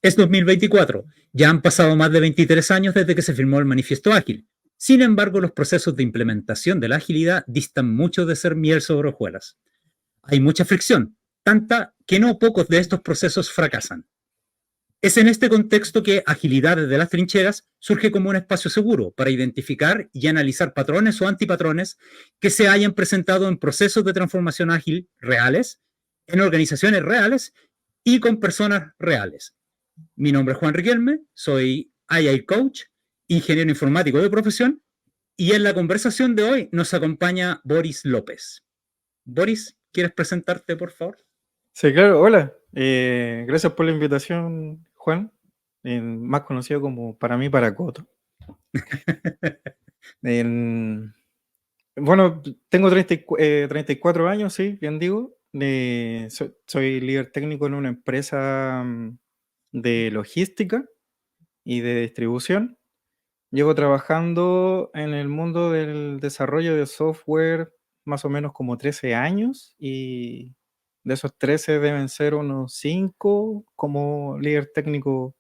Es 2024. Ya han pasado más de 23 años desde que se firmó el Manifiesto Ágil. Sin embargo, los procesos de implementación de la agilidad distan mucho de ser miel sobre hojuelas. Hay mucha fricción, tanta que no pocos de estos procesos fracasan. Es en este contexto que Agilidad desde las trincheras surge como un espacio seguro para identificar y analizar patrones o antipatrones que se hayan presentado en procesos de transformación ágil reales, en organizaciones reales y con personas reales. Mi nombre es Juan Riquelme, soy AI Coach, ingeniero informático de profesión, y en la conversación de hoy nos acompaña Boris López. Boris, ¿quieres presentarte, por favor? Sí, claro, hola. Gracias por la invitación, Juan. Más conocido como para mí Paracoto. Bueno, tengo 34 años, sí, bien digo. Soy líder técnico en una empresa de logística y de distribución. Llevo trabajando en el mundo del desarrollo de software más o menos como 13 años y de esos 13 deben ser unos 5 como líder técnico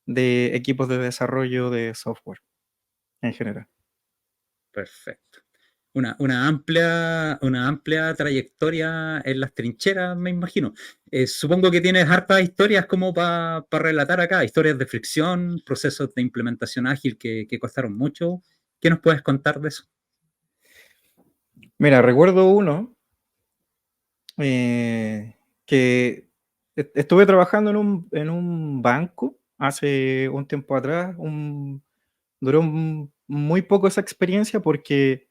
de equipos de desarrollo de software en general. Perfecto. Una amplia trayectoria en las trincheras, me imagino. Supongo que tienes hartas historias como para relatar acá, historias de fricción, procesos de implementación ágil que costaron mucho. ¿Qué nos puedes contar de eso? Mira, recuerdo uno que estuve trabajando en un banco hace un tiempo atrás. Duró muy poco esa experiencia porque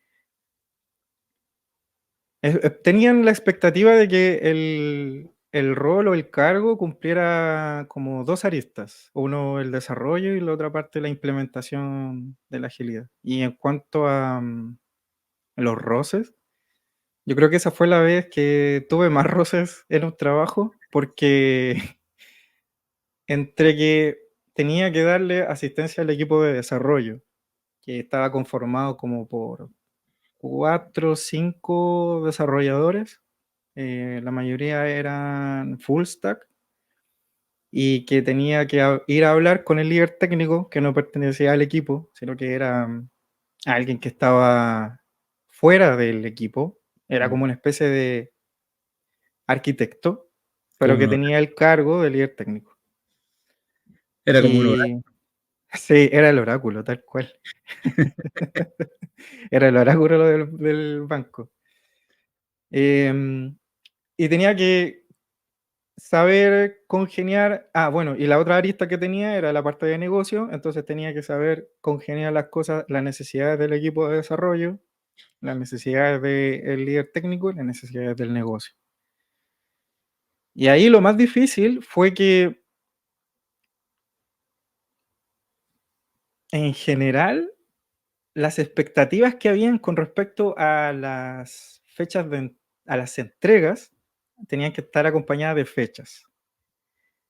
tenían la expectativa de que el rol o el cargo cumpliera como dos aristas, uno el desarrollo y la otra parte la implementación de la agilidad. Y en cuanto a los roces, yo creo que esa fue la vez que tuve más roces en un trabajo porque entre que tenía que darle asistencia al equipo de desarrollo, que estaba conformado como por 4 o 5 desarrolladores, la mayoría eran full stack, y que tenía que ir a hablar con el líder técnico que no pertenecía al equipo, sino que era alguien que estaba fuera del equipo, era como una especie de arquitecto, pero Como que un tenía el cargo de líder técnico. Era como un Y sí, era el oráculo, tal cual. Era el oráculo del banco. Y tenía que saber congeniar. Ah, bueno, y la otra arista que tenía era la parte de negocio, entonces tenía que saber congeniar las cosas, las necesidades del equipo de desarrollo, las necesidades del líder técnico y las necesidades del negocio. Y ahí lo más difícil fue que en general las expectativas que habían con respecto a las fechas a las entregas tenían que estar acompañadas de fechas.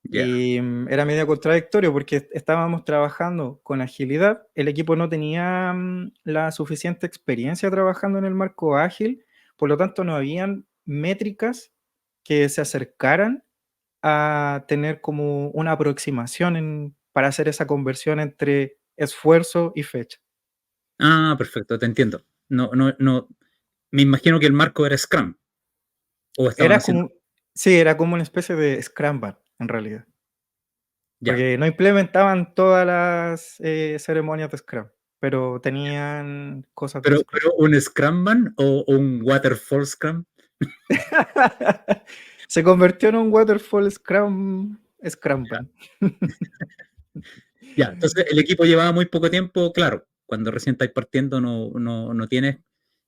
Ya. Y era medio contradictorio porque estábamos trabajando con agilidad, el equipo no tenía la suficiente experiencia trabajando en el marco ágil, por lo tanto no habían métricas que se acercaran a tener como una aproximación para hacer esa conversión entre esfuerzo y fecha. Ah, perfecto, te entiendo. No. Me imagino que el marco era Scrum. O estaban Era haciendo. como, sí, era como una especie de Scrum en realidad, Ya. porque no implementaban todas las ceremonias de Scrum, pero tenían cosas de Scrum. Pero un Scrumban o un Waterfall Scrum. Se convirtió en un Waterfall Scrum. Ya, entonces el equipo llevaba muy poco tiempo, claro, cuando recién estáis partiendo no tienes,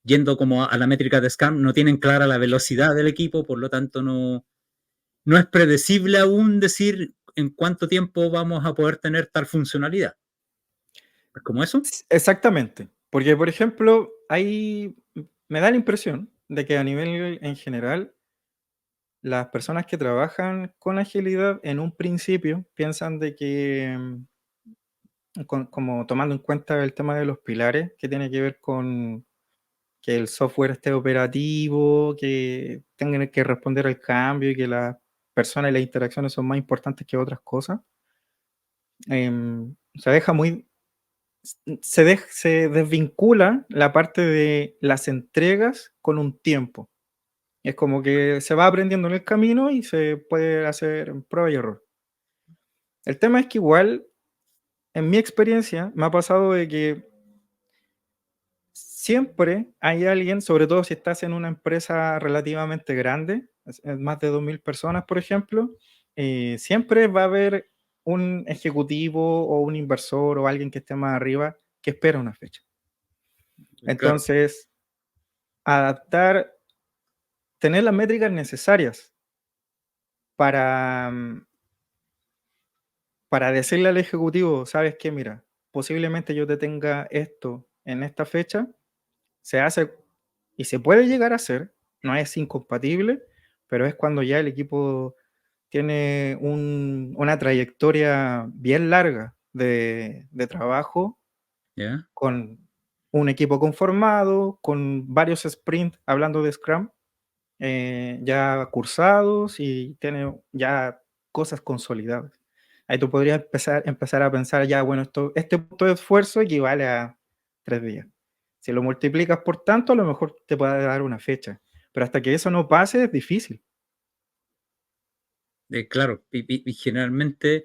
yendo como a la métrica de Scrum, no tienen clara la velocidad del equipo, por lo tanto no es predecible aún decir en cuánto tiempo vamos a poder tener tal funcionalidad. ¿Es como eso? Exactamente, porque por ejemplo, me da la impresión de que a nivel en general, las personas que trabajan con agilidad en un principio piensan de que, como tomando en cuenta el tema de los pilares, que tiene que ver con que el software esté operativo, que tengan que responder al cambio y que las personas y las interacciones son más importantes que otras cosas. Se deja muy, se desvincula la parte de las entregas con un tiempo. Es como que se va aprendiendo en el camino y se puede hacer prueba y error. El tema es que igual, en mi experiencia, me ha pasado de que siempre hay alguien, sobre todo si estás en una empresa relativamente grande, más de 2.000 personas, por ejemplo, siempre va a haber un ejecutivo o un inversor o alguien que esté más arriba que espera una fecha. Claro, Entonces, adaptar, tener las métricas necesarias para, para decirle al ejecutivo, sabes qué, mira, posiblemente yo te tenga esto en esta fecha, se hace y se puede llegar a hacer, no es incompatible, pero es cuando ya el equipo tiene una trayectoria bien larga de trabajo, ¿ya? con un equipo conformado, con varios sprints, hablando de Scrum, ya cursados y tiene ya cosas consolidadas. Ahí tú podrías empezar a pensar ya, bueno, este punto de esfuerzo equivale a 3 días. Si lo multiplicas por tanto, a lo mejor te puede dar una fecha, pero hasta que eso no pase es difícil. Claro, y generalmente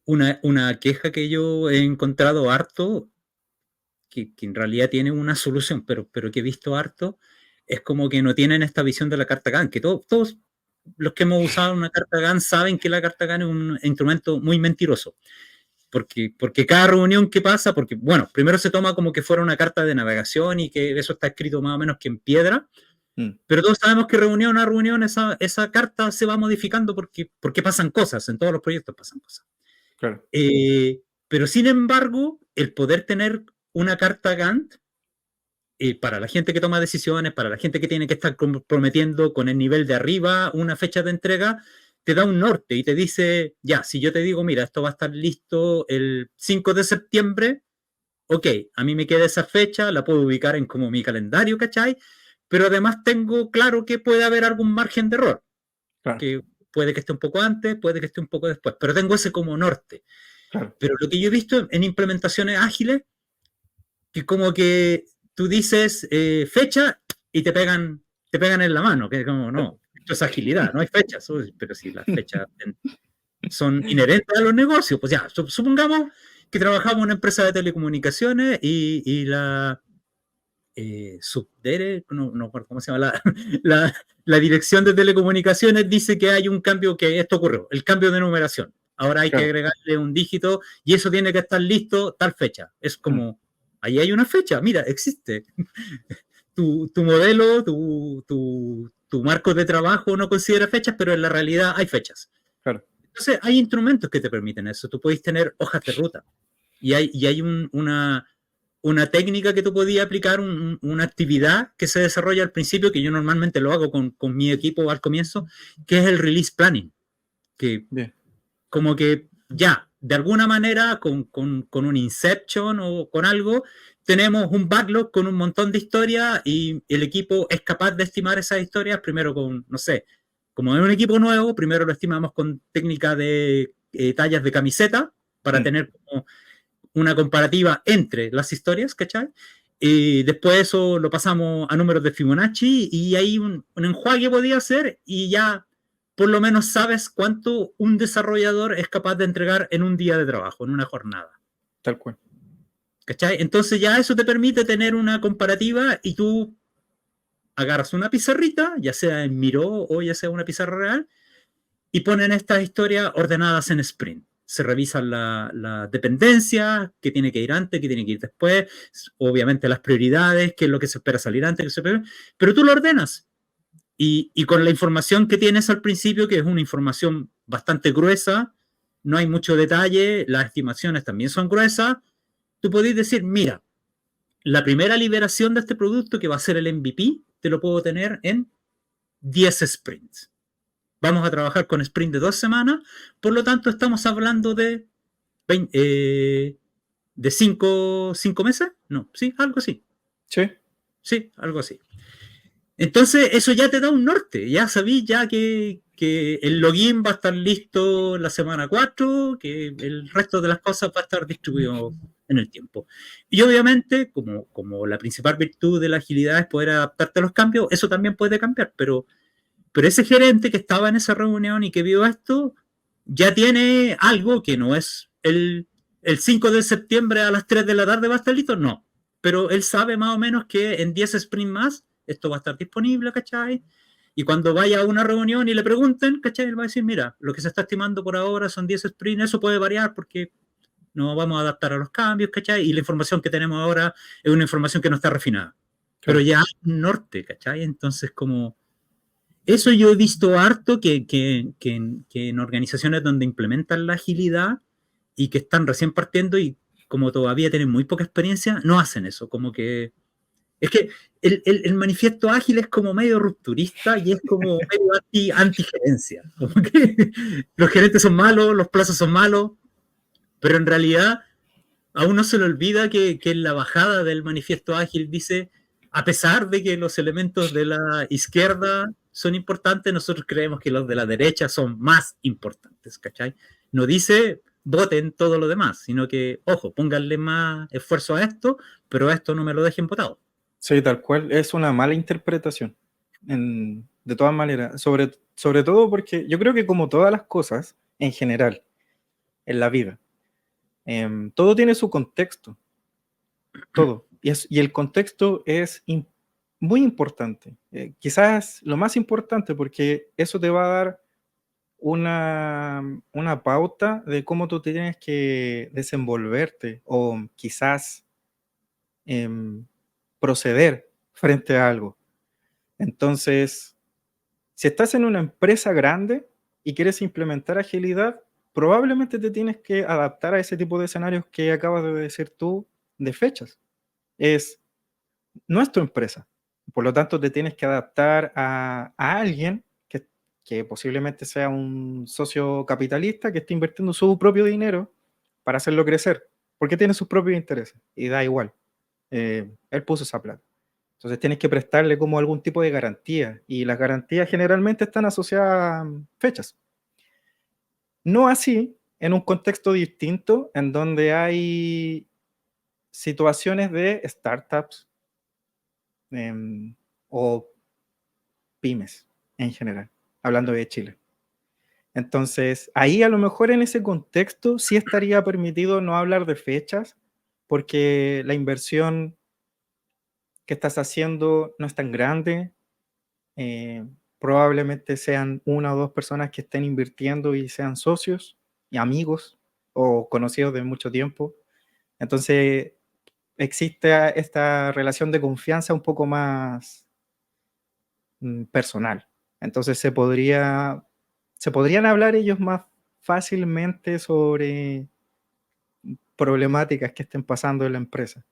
una queja que yo he encontrado harto, que en realidad tiene una solución, pero que he visto harto, es como que no tienen esta visión de la carta GAN, que todos los que hemos usado una carta GAN saben que la carta GAN es un instrumento muy mentiroso. Porque cada reunión que pasa, porque, bueno, primero se toma como que fuera una carta de navegación y que eso está escrito más o menos que en piedra, Mm, pero todos sabemos que reunión a reunión esa carta se va modificando porque pasan cosas, en todos los proyectos pasan cosas. claro, Pero sin embargo, el poder tener una carta Gantt para la gente que toma decisiones, para la gente que tiene que estar prometiendo con el nivel de arriba una fecha de entrega, te da un norte y te dice, ya, si yo te digo, mira, esto va a estar listo el 5 de septiembre, ok, a mí me queda esa fecha, la puedo ubicar en como mi calendario, ¿cachai? Pero además tengo claro que puede haber algún margen de error, claro, que puede que esté un poco antes, puede que esté un poco después, pero tengo ese como norte. claro. Pero lo que yo he visto en implementaciones ágiles, que como que tú dices fecha y te pegan en la mano, que es como, no, esto es agilidad, no hay fechas, pero si las fechas son inherentes a los negocios, pues ya, supongamos que trabajamos en una empresa de telecomunicaciones y la Subdere, no recuerdo cómo se llama, la dirección de telecomunicaciones dice que hay un cambio, que esto ocurrió, el cambio de numeración. Ahora hay que Claro. agregarle un dígito y eso tiene que estar listo tal fecha. Es Mm, como, ahí hay una fecha, mira, existe. Tu modelo, tu marco de trabajo no considera fechas, pero en la realidad hay fechas. claro, Entonces, hay instrumentos que te permiten eso. Tú puedes tener hojas de ruta y hay una técnica que tú podías aplicar, una actividad que se desarrolla al principio, que yo normalmente lo hago con mi equipo al comienzo, que es el release planning, que bien, como que ya, de alguna manera, con un Inception o con algo, tenemos un backlog con un montón de historias y el equipo es capaz de estimar esas historias primero con, no sé, como es un equipo nuevo, primero lo estimamos con técnica de tallas de camiseta para mm, tener como una comparativa entre las historias, ¿cachai? Y después eso lo pasamos a números de Fibonacci y ahí un enjuague podía hacer y ya por lo menos sabes cuánto un desarrollador es capaz de entregar en un día de trabajo, en una jornada. tal cual. ¿Cachai? Entonces ya eso te permite tener una comparativa y tú agarras una pizarrita, ya sea en Miro o ya sea una pizarra real, y ponen estas historias ordenadas en sprint. Se revisan la dependencia, qué tiene que ir antes, qué tiene que ir después, obviamente las prioridades, qué es lo que se espera salir antes, pero tú lo ordenas. Y con la información que tienes al principio, que es una información bastante gruesa, no hay mucho detalle, las estimaciones también son gruesas, tú podés decir, mira, la primera liberación de este producto, que va a ser el MVP, te lo puedo tener en 10 sprints. Vamos a trabajar con sprint de 2 semanas, por lo tanto estamos hablando de 5 meses, no, sí, algo así, Sí, sí, algo así. Entonces, eso ya te da un norte. Ya sabí ya que el login va a estar listo la semana 4, que el resto de las cosas va a estar distribuido en el tiempo. Y obviamente, como la principal virtud de la agilidad es poder adaptarte a los cambios, eso también puede cambiar, pero ese gerente que estaba en esa reunión y que vio esto, ya tiene algo que no es el 5 de septiembre a las 3 de la tarde va a estar listo, no. Pero él sabe más o menos que en 10 sprints más esto va a estar disponible, ¿cachai? Y cuando vaya a una reunión y le pregunten, ¿cachai? Él va a decir, mira, lo que se está estimando por ahora son 10 sprints, eso puede variar porque no vamos a adaptar a los cambios, ¿cachai? Y la información que tenemos ahora es una información que no está refinada. Pero Claro. ya hay un norte, ¿cachai? Entonces, como eso yo he visto harto que en organizaciones donde implementan la agilidad y que están recién partiendo y como todavía tienen muy poca experiencia, no hacen eso. Como que es que el manifiesto ágil es como medio rupturista y es como medio anti-gerencia. Como que los gerentes son malos, los plazos son malos, pero en realidad a uno se le olvida que en la bajada del manifiesto ágil dice, a pesar de que los elementos de la izquierda son importantes, nosotros creemos que los de la derecha son más importantes, ¿cachai? No dice voten todo lo demás, sino que, ojo, pónganle más esfuerzo a esto, pero a esto no me lo dejen votado. Sí, tal cual, es una mala interpretación, de todas maneras, sobre todo porque yo creo que como todas las cosas en general en la vida, todo tiene su contexto, todo, y el contexto es muy importante, quizás lo más importante porque eso te va a dar una pauta de cómo tú tienes que desenvolverte o quizás em, proceder frente a algo. Entonces, si estás en una empresa grande y quieres implementar agilidad, probablemente te tienes que adaptar a ese tipo de escenarios que acabas de decir tú de fechas. Es, no es tu empresa. Por lo tanto, te tienes que adaptar a alguien que posiblemente sea un socio capitalista que esté invirtiendo su propio dinero para hacerlo crecer, porque tiene sus propios intereses y da igual. Él puso esa plata. Entonces tienes que prestarle como algún tipo de garantía y las garantías generalmente están asociadas a fechas. No así en un contexto distinto en donde hay situaciones de startups o pymes en general, hablando de Chile. Entonces, ahí a lo mejor en ese contexto sí estaría permitido no hablar de fechas porque la inversión que estás haciendo no es tan grande, probablemente sean una o dos personas que estén invirtiendo y sean socios y amigos o conocidos de mucho tiempo. Entonces existe esta relación de confianza un poco más personal. Entonces se podrían hablar ellos más fácilmente sobre problemáticas que estén pasando en la empresa.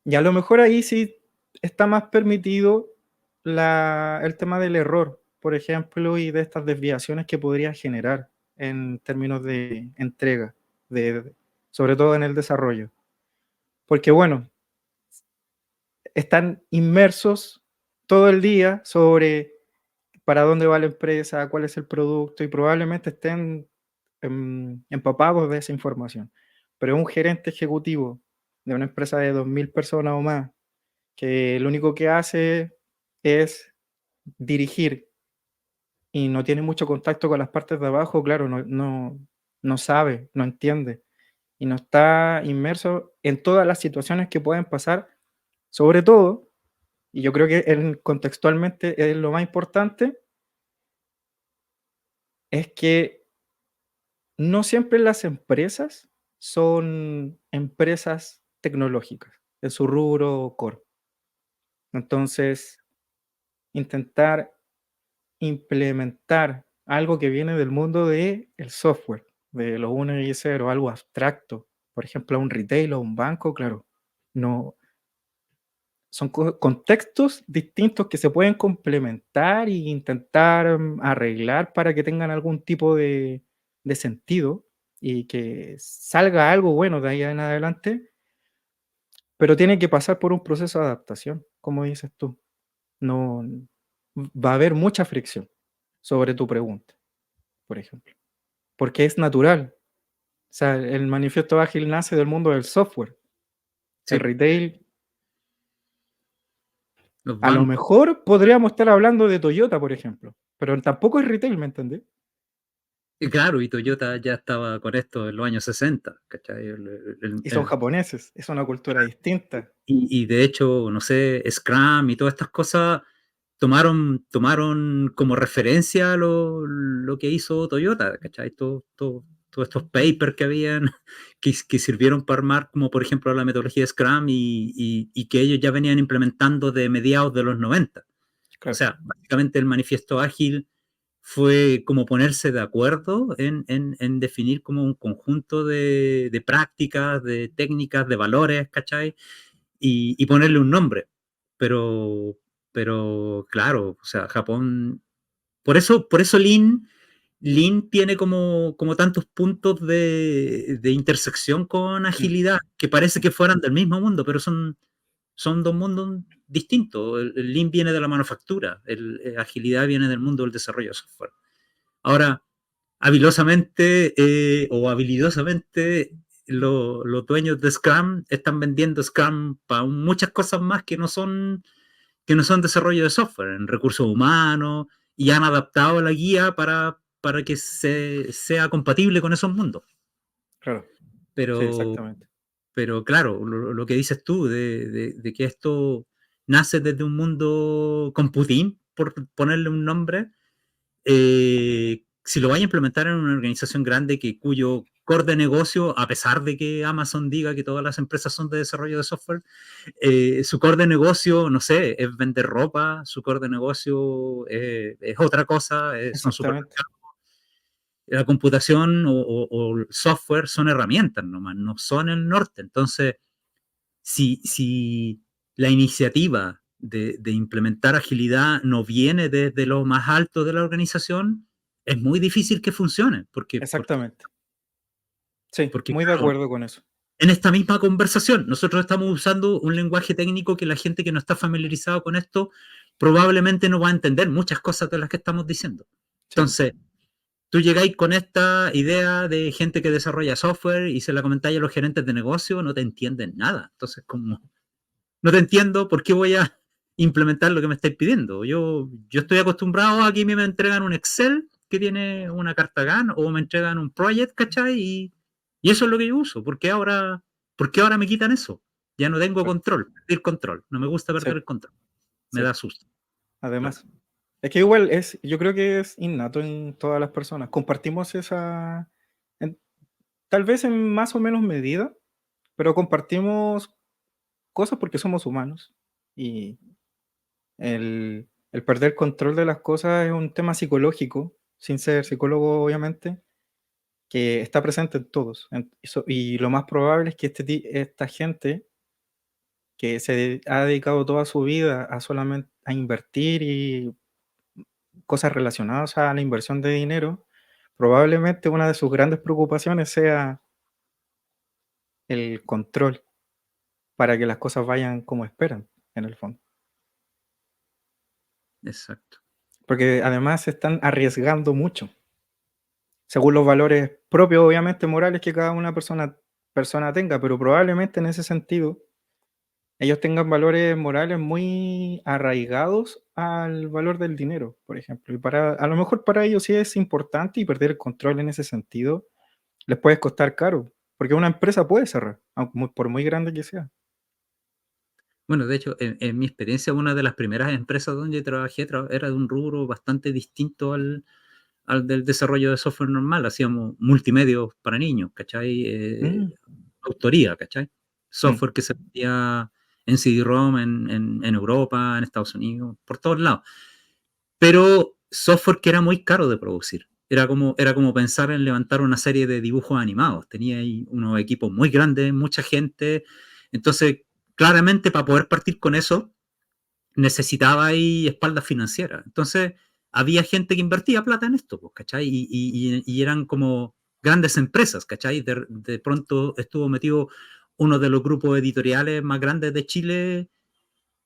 Y a lo mejor ahí sí está más permitido el tema del error, por ejemplo, y de estas desviaciones que podría generar en términos de entrega, sobre todo en el desarrollo. Porque bueno, están inmersos todo el día sobre para dónde va la empresa, cuál es el producto y probablemente estén empapados de esa información. Pero un gerente ejecutivo de una empresa de 2.000 personas o más, que lo único que hace es dirigir y no tiene mucho contacto con las partes de abajo, claro, no sabe, no entiende y no está inmerso en todas las situaciones que pueden pasar, sobre todo, y yo creo que contextualmente es lo más importante, es que no siempre las empresas son empresas tecnológicas en su rubro core. Entonces, intentar implementar algo que viene del mundo del software, de los 1 y 0, algo abstracto, por ejemplo, a un retail o un banco, claro, no, son contextos distintos que se pueden complementar e intentar arreglar para que tengan algún tipo de sentido y que salga algo bueno de ahí en adelante, pero tiene que pasar por un proceso de adaptación, como dices tú. no va a haber mucha fricción sobre tu pregunta, por ejemplo, porque es natural. O sea, el manifiesto ágil nace del mundo del software. El Sí, retail, los a lo bancos. mejor podríamos estar hablando de Toyota, por ejemplo, pero tampoco es retail, ¿me entendés? Y claro, y Toyota ya estaba con esto en los años 60, ¿cachai? Y son japoneses, es una cultura distinta. Y de hecho, no sé, Scrum y todas estas cosas tomaron como referencia lo que hizo Toyota, ¿cachai? Todos estos papers que habían, que sirvieron para armar, como por ejemplo la metodología de Scrum y que ellos ya venían implementando de mediados de los 90. O Claro, sea, básicamente el manifiesto ágil fue como ponerse de acuerdo en definir como un conjunto de prácticas, de técnicas, de valores, ¿cachai? Y ponerle un nombre. Pero, pero claro, o sea, Japón, por eso Lean tiene como tantos puntos de intersección con mm, agilidad, que parece que fueran del mismo mundo, pero son dos mundos distintos. El Lean viene de la manufactura, agilidad viene del mundo del desarrollo de software. Ahora, habilosamente o habilidosamente, los dueños de Scrum están vendiendo Scrum para muchas cosas más que no son desarrollo de software, en recursos humanos, y han adaptado la guía para que sea compatible con esos mundos. claro, sí, Pero, exactamente. pero claro, lo que dices tú, de que esto nace desde un mundo computing, por ponerle un nombre, si lo vaya a implementar en una organización grande cuyo core de negocio, a pesar de que Amazon diga que todas las empresas son de desarrollo de software, su core de negocio, no sé, es vender ropa, su core de negocio es otra cosa, son Exactamente. supermercados. La computación o el software son herramientas nomás, no son el norte. Entonces, si la iniciativa de implementar agilidad no viene desde lo más alto de la organización, es muy difícil que funcione, Exactamente. Sí, porque muy de claro, acuerdo con eso. en esta misma conversación nosotros estamos usando un lenguaje técnico que la gente que no está familiarizado con esto probablemente no va a entender muchas cosas de las que estamos diciendo. Sí, Entonces, tú llegáis con esta idea de gente que desarrolla software y se la comentáis a los gerentes de negocio, no te entienden nada. Entonces, como no te entiendo por qué voy a implementar lo que me estáis pidiendo. Yo estoy acostumbrado a que me entregan un Excel que tiene una carta GAN o me entregan un project, ¿cachai? Y eso es lo que yo uso. ¿Por qué ahora me quitan eso? Ya no tengo claro. control, perder el control. No me gusta Sí, perder el control. Me sí. da susto. Claro. Además, es que igual yo creo que es innato en todas las personas. Compartimos esa, en- tal vez en más o menos medida, pero compartimos cosas porque somos humanos. Y el perder control de las cosas es un tema psicológico, sin ser psicólogo, obviamente, que está presente en todos. Y lo más probable es que esta gente que ha dedicado toda su vida a solamente a invertir y cosas relacionadas a la inversión de dinero, probablemente una de sus grandes preocupaciones sea el control para que las cosas vayan como esperan, en el fondo. Exacto. Porque además se están arriesgando mucho, según los valores propios, obviamente morales que cada persona tenga, pero probablemente en ese sentido ellos tengan valores morales muy arraigados al valor del dinero, por ejemplo. Y a lo mejor para ellos sí es importante y perder el control en ese sentido les puede costar caro, porque una empresa puede cerrar, por muy grande que sea. Bueno, de hecho, en mi experiencia, una de las primeras empresas donde trabajé era de un rubro bastante distinto al del desarrollo de software normal. Hacíamos multimedios para niños, ¿cachai? Mm, Autoría, ¿cachai? mm, Software que se vendía en CD-ROM en Europa, en Estados Unidos, por todos lados. Pero software que era muy caro de producir. Era como pensar en levantar una serie de dibujos animados. Tenía ahí unos equipos muy grandes, mucha gente. Entonces, claramente para poder partir con eso, necesitaba ahí espaldas financieras. Entonces, había gente que invertía plata en esto, pues, ¿cachai? Y eran como grandes empresas, ¿cachai? De pronto estuvo metido uno de los grupos editoriales más grandes de Chile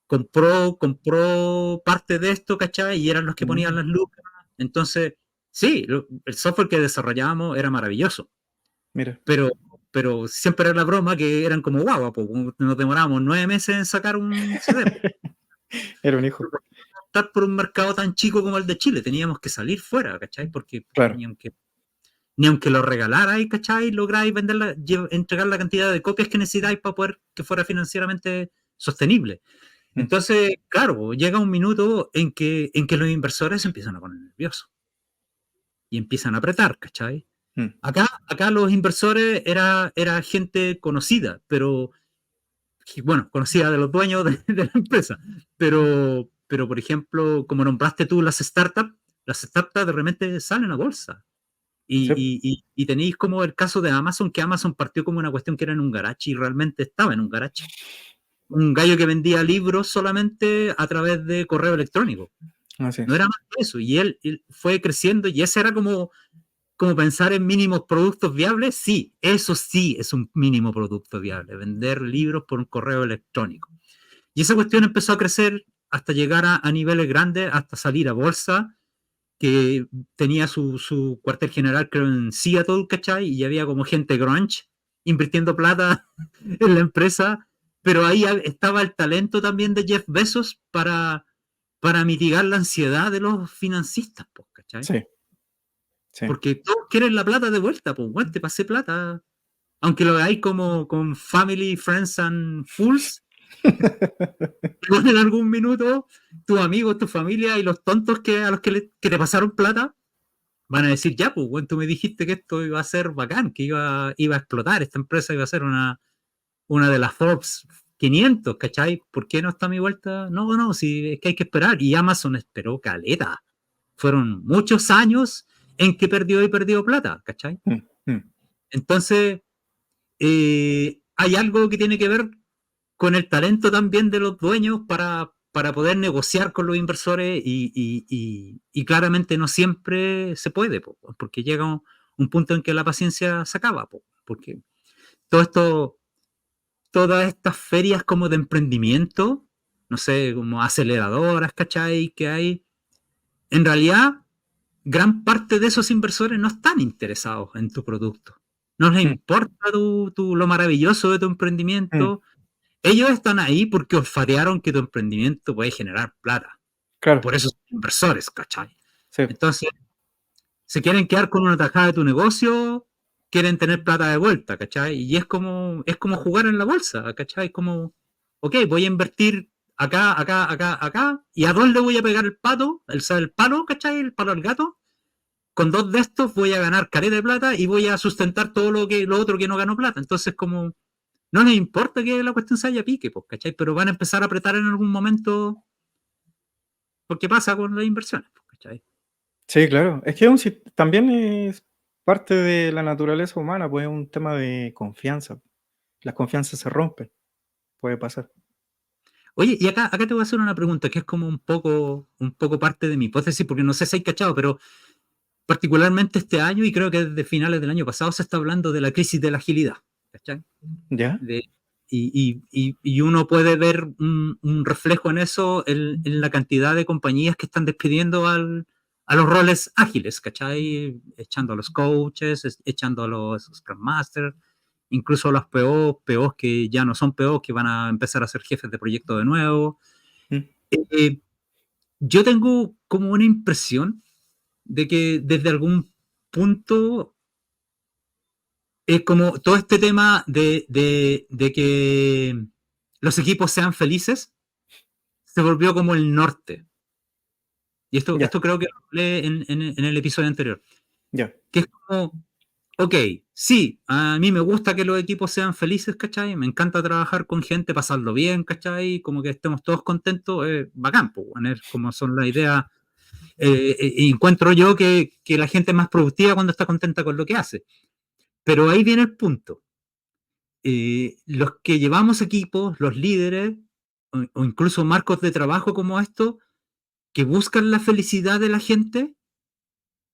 compró parte de esto, ¿cachai? Y eran los que ponían las lucas. Entonces, sí, el software que desarrollábamos era maravilloso, Mira, pero, pero siempre era la broma que eran como guagua, pues, nos demorábamos 9 meses en sacar un CD. era un hijo. Estar por un mercado tan chico como el de Chile, teníamos que salir fuera, ¿cachai? Porque Claro. ni aunque lo regalarais, ¿cachai? Lográis entregar la cantidad de copias que necesitáis para poder que fuera financieramente sostenible. Entonces, claro, llega un minuto en que los inversores se empiezan a poner nerviosos y empiezan a apretar, ¿cachai? Acá los inversores era gente conocida, pero bueno, conocida de los dueños de la empresa, pero por ejemplo, como nombraste tú las startups de repente salen a bolsa. Sí. Y tenéis como el caso de Amazon, que Amazon partió como una cuestión que era en un garage y realmente estaba en un garage. Un gallo que vendía libros solamente a través de correo electrónico. Así No es. era más que eso. Y él fue creciendo y ese era como pensar en mínimos productos viables. Sí, eso sí es un mínimo producto viable, vender libros por un correo electrónico. Y esa cuestión empezó a crecer hasta llegar a niveles grandes, hasta salir a bolsa, que tenía su cuartel general, creo, en Seattle, ¿cachai? Y había como gente grunge invirtiendo plata en la empresa, pero ahí estaba el talento también de Jeff Bezos para mitigar la ansiedad de los financistas, pues, ¿cachai? Sí. Sí. Porque todos quieren la plata de vuelta, pues, bueno, te pasé plata. Aunque lo veáis como con Family, Friends and Fools, en algún minuto tus amigos, tu familia y los tontos a los que te pasaron plata van a decir, ya, pues, bueno, tú me dijiste que esto iba a ser bacán, que iba a explotar, esta empresa iba a ser una de las Forbes 500, ¿cachai? ¿Por qué no está a mi vuelta? No, si es que hay que esperar. Y Amazon esperó caleta. Fueron muchos años en que perdió plata, ¿cachai? Entonces, hay algo que tiene que ver con el talento también de los dueños para poder negociar con los inversores y claramente no siempre se puede, porque llega un punto en que la paciencia se acaba, porque todo esto, todas estas ferias como de emprendimiento, no sé, como aceleradoras, ¿cachai? Que hay, en realidad, gran parte de esos inversores no están interesados en tu producto. No les importa lo maravilloso de tu emprendimiento. Ellos están ahí porque olfatearon que tu emprendimiento puede generar plata. Claro. Por eso son inversores, ¿cachai? Sí. Entonces, se quieren quedar con una tajada de tu negocio, quieren tener plata de vuelta, ¿cachai? Y es como jugar en la bolsa, ¿cachai? Como, ok, voy a invertir acá, y a dos le voy a pegar el pato, el palo, ¿cachai? El palo al gato. Con dos de estos voy a ganar caleta de plata y voy a sustentar todo lo otro que no ganó plata. Entonces, como no les importa que la cuestión se haya pique, pues, ¿cachai? Pero van a empezar a apretar en algún momento porque pasa con las inversiones, pues, ¿cachai? Sí, claro. Es que también es parte de la naturaleza humana, pues es un tema de confianza. Las confianzas se rompen, puede pasar. Oye, y acá te voy a hacer una pregunta que es como un poco parte de mi hipótesis, porque no sé si hay cachado, pero particularmente este año, y creo que desde finales del año pasado, se está hablando de la crisis de la agilidad, ¿cachai? ¿Ya? Y uno puede ver un reflejo en eso en la cantidad de compañías que están despidiendo a los roles ágiles, ¿cachai? Echando a los coaches, echando a los Scrum Masters, incluso a los POs que ya no son POs, que van a empezar a ser jefes de proyecto de nuevo. Eh, yo tengo como una impresión de que desde algún punto es como todo este tema de que los equipos sean felices se volvió como el norte. Y esto Ya, creo que lo hablé en el episodio anterior. ya. Que es como, ok, sí, a mí me gusta que los equipos sean felices, ¿cachai? Me encanta trabajar con gente, pasarlo bien, ¿cachai? Como que estemos todos contentos, bacán, pues, bueno, es como son las ideas. Encuentro yo que la gente es más productiva cuando está contenta con lo que hace. Pero ahí viene el punto. Los que llevamos equipos, los líderes, o incluso marcos de trabajo como estos, que buscan la felicidad de la gente,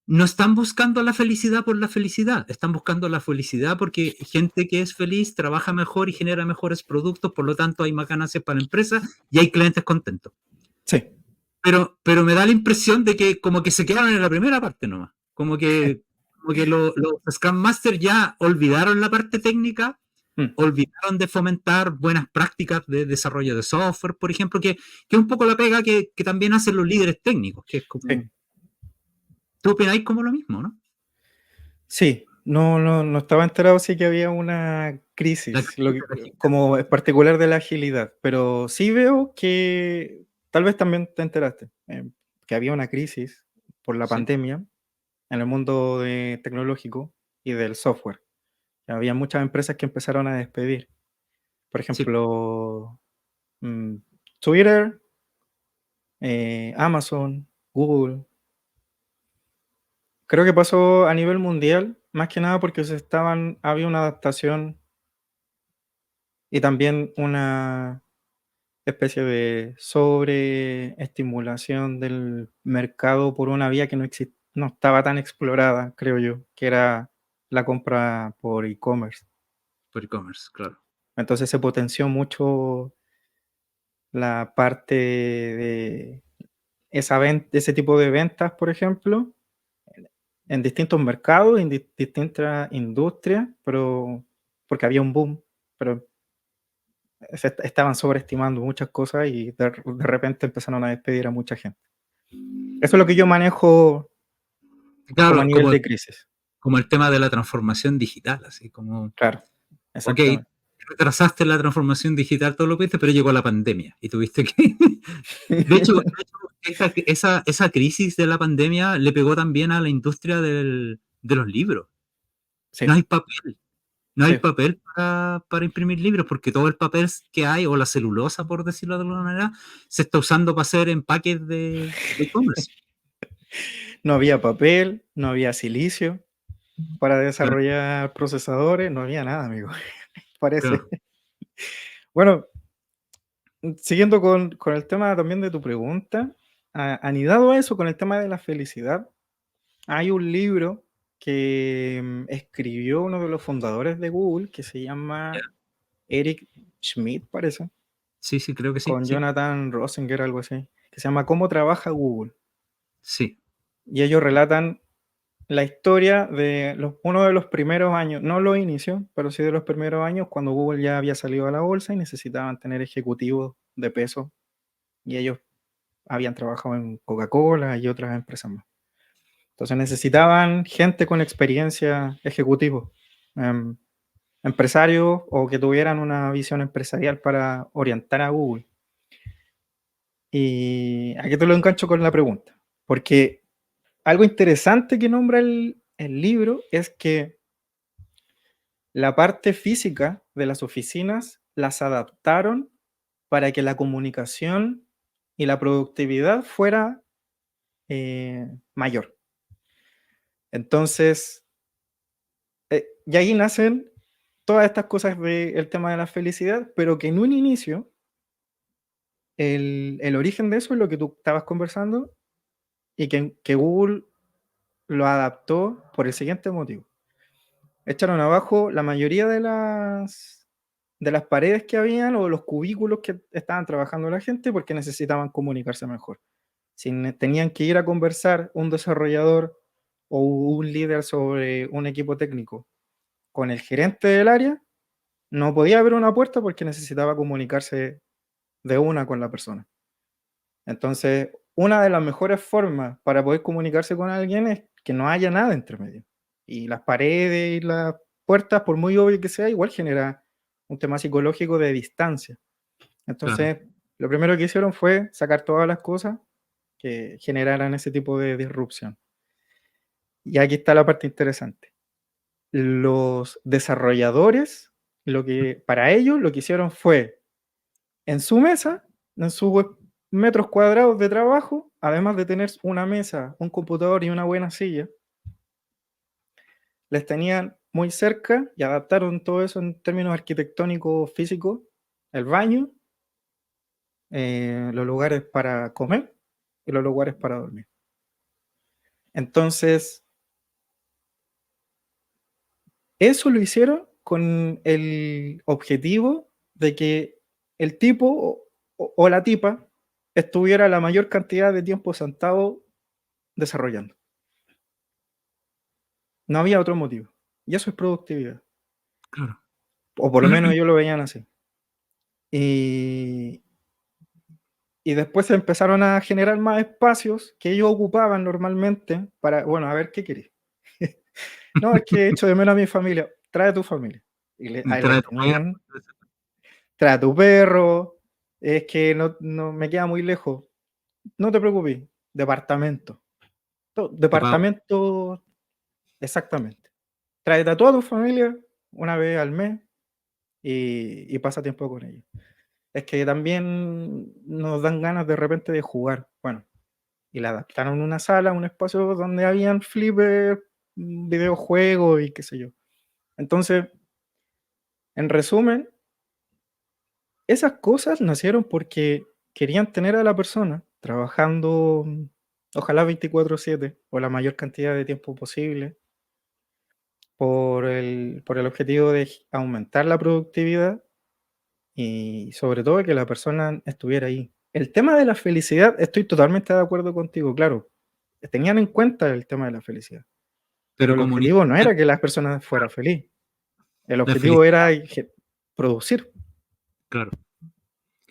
no están buscando la felicidad por la felicidad, están buscando la felicidad porque gente que es feliz trabaja mejor y genera mejores productos, por lo tanto hay más ganancias para la empresa y hay clientes contentos. Sí. Pero me da la impresión de que como que se quedaron en la primera parte nomás. Como que los Scrum Master ya olvidaron la parte técnica, Mm, olvidaron de fomentar buenas prácticas de desarrollo de software, por ejemplo, que es un poco la pega que también hacen los líderes técnicos, que es sí. como, tú opináis como lo mismo, ¿no? Sí. No estaba enterado sí que había una La crisis, crisis de la agilidad. como en particular de la agilidad, pero sí veo que tal vez también te enteraste, que había una crisis por la Sí, pandemia en el mundo tecnológico y del software. Había muchas empresas que empezaron a despedir. Por sí, ejemplo, mm, Twitter, Amazon, Google. Creo que pasó a nivel mundial, más que nada porque había una adaptación y también una especie de sobreestimulación del mercado por una vía que no estaba tan explorada, creo yo, que era la compra por e-commerce. por e-commerce, claro. Entonces se potenció mucho la parte de ese tipo de ventas, por ejemplo, en distintos mercados, en distintas industrias, pero porque había un boom, pero estaban sobreestimando muchas cosas y de repente empezaron a despedir a mucha gente. Eso es lo que yo manejo como a Claro, nivel de crisis. como el tema de la transformación digital, así como, Claro, ok, exactamente. retrasaste la transformación digital todo lo que viste, pero llegó la pandemia y tuviste que... esa crisis de la pandemia le pegó también a la industria de los libros. No Sí, hay papel, no hay sí. papel para imprimir libros porque todo el papel que hay, o la celulosa, por decirlo de alguna manera, se está usando para hacer empaques de e-commerce. No había papel, no había silicio para Claro, desarrollar procesadores, no había nada, amigo, parece. claro. Bueno, siguiendo con el tema también de tu pregunta, anidado a eso, con el tema de la felicidad, hay un libro que escribió uno de los fundadores de Google que se llama Eric Schmidt, parece, Sí, sí, creo que sí, con sí, Jonathan Rosinger, algo así, que se llama ¿Cómo trabaja Google? sí. Y ellos relatan la historia de uno de los primeros años, no los inicios, pero sí de los primeros años, cuando Google ya había salido a la bolsa y necesitaban tener ejecutivos de peso, y ellos habían trabajado en Coca-Cola y otras empresas más. Entonces necesitaban gente con experiencia ejecutivo, em, empresarios o que tuvieran una visión empresarial para orientar a Google. Y aquí te lo engancho con la pregunta, porque algo interesante que nombra el libro es que la parte física de las oficinas las adaptaron para que la comunicación y la productividad fuera mayor. Entonces, y ahí nacen todas estas cosas del tema de la felicidad, pero que en un inicio, el origen de eso es lo que tú estabas conversando y que Google lo adaptó por el siguiente motivo. Echaron abajo la mayoría de las paredes que habían o los cubículos que estaban trabajando la gente porque necesitaban comunicarse mejor. Si tenían que ir a conversar un desarrollador o un líder sobre un equipo técnico con el gerente del área, no podía haber una puerta porque necesitaba comunicarse de una con la persona. Entonces, una de las mejores formas para poder comunicarse con alguien es que no haya nada entre medio. Y las paredes y las puertas, por muy obvio que sea, igual genera un tema psicológico de distancia. Claro. Entonces, lo primero que hicieron fue sacar todas las cosas que generaran ese tipo de disrupción. Y aquí está la parte interesante. Los desarrolladores, para ellos lo que hicieron fue en su mesa, en sus metros cuadrados de trabajo, además de tener una mesa, un computador y una buena silla, les tenían muy cerca y adaptaron todo eso en términos arquitectónicos físicos, el baño, los lugares para comer y los lugares para dormir. Entonces, eso lo hicieron con el objetivo de que el tipo o la tipa estuviera la mayor cantidad de tiempo sentado desarrollando. No había otro motivo. Y eso es productividad. Claro. O por lo menos ellos lo veían así. Y después se empezaron a generar más espacios que ellos ocupaban normalmente para, bueno, a ver, ¿qué querés? No, es que echo de menos a mi familia. Trae a tu familia. Y ahí les Trae tu tenían. Trae a tu perro. Es que no me queda muy lejos. No te preocupes. Departamento. te pago. Departamento, exactamente. Tráete a toda tu familia una vez al mes y pasa tiempo con ellos. Es que también nos dan ganas de repente de jugar. Bueno, y la adaptaron a una sala, un espacio donde habían flipper, videojuegos y qué sé yo. Entonces, en resumen, esas cosas nacieron porque querían tener a la persona trabajando, ojalá 24/7 o la mayor cantidad de tiempo posible, por el objetivo de aumentar la productividad y sobre todo que la persona estuviera ahí. El tema de la felicidad, estoy totalmente de acuerdo contigo, claro. Tenían en cuenta el tema de la felicidad, pero Pero el comunicar, objetivo no era que las personas fueran felices. El la objetivo felicidad, era producir. claro.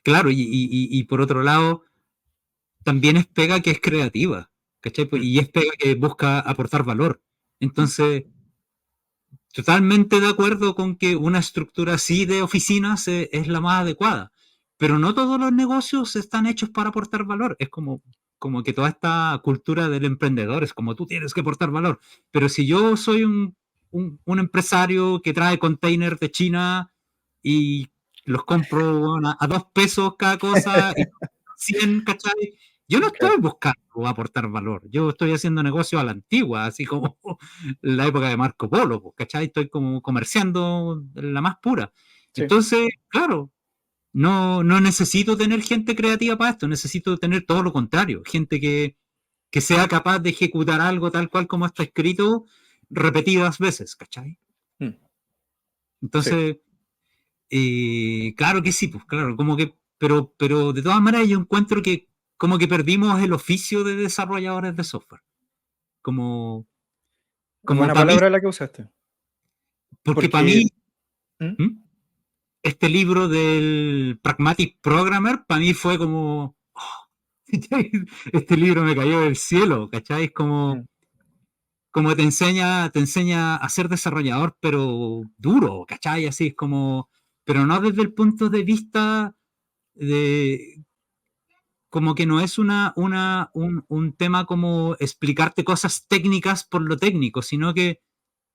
Claro, y por otro lado, también es pega que es creativa, ¿cachai? Pues, Mm, y es pega que busca aportar valor. Entonces, totalmente de acuerdo con que una estructura así de oficinas es la más adecuada, pero no todos los negocios están hechos para aportar valor. Es como que toda esta cultura del emprendedor es como tú tienes que aportar valor. Pero si yo soy un empresario que trae containers de China y los compro bueno, a 2 pesos cada cosa y 100, ¿cachai? Yo no estoy claro, buscando aportar valor, yo estoy haciendo negocio a la antigua, así como la época de Marco Polo, pues, ¿cachai? Estoy como comerciando la más pura. sí. Entonces, claro, no necesito tener gente creativa para esto, necesito tener todo lo contrario, gente que sea capaz de ejecutar algo tal cual como está escrito repetidas veces, ¿cachai? Mm, sí. Entonces, claro que sí, pues claro, como que, pero de todas maneras yo encuentro que como que perdimos el oficio de desarrolladores de software, como, como Buena para mí, palabra la que usaste. porque para mí, Porque, ¿mm? ¿hmm? Este libro del Pragmatic Programmer, para mí fue como, oh, este libro me cayó del cielo, ¿cachai? Es Mm, como te enseña a ser desarrollador, pero duro, ¿cachai? Así es como, pero no desde el punto de vista de, como que no es un tema como explicarte cosas técnicas por lo técnico, sino que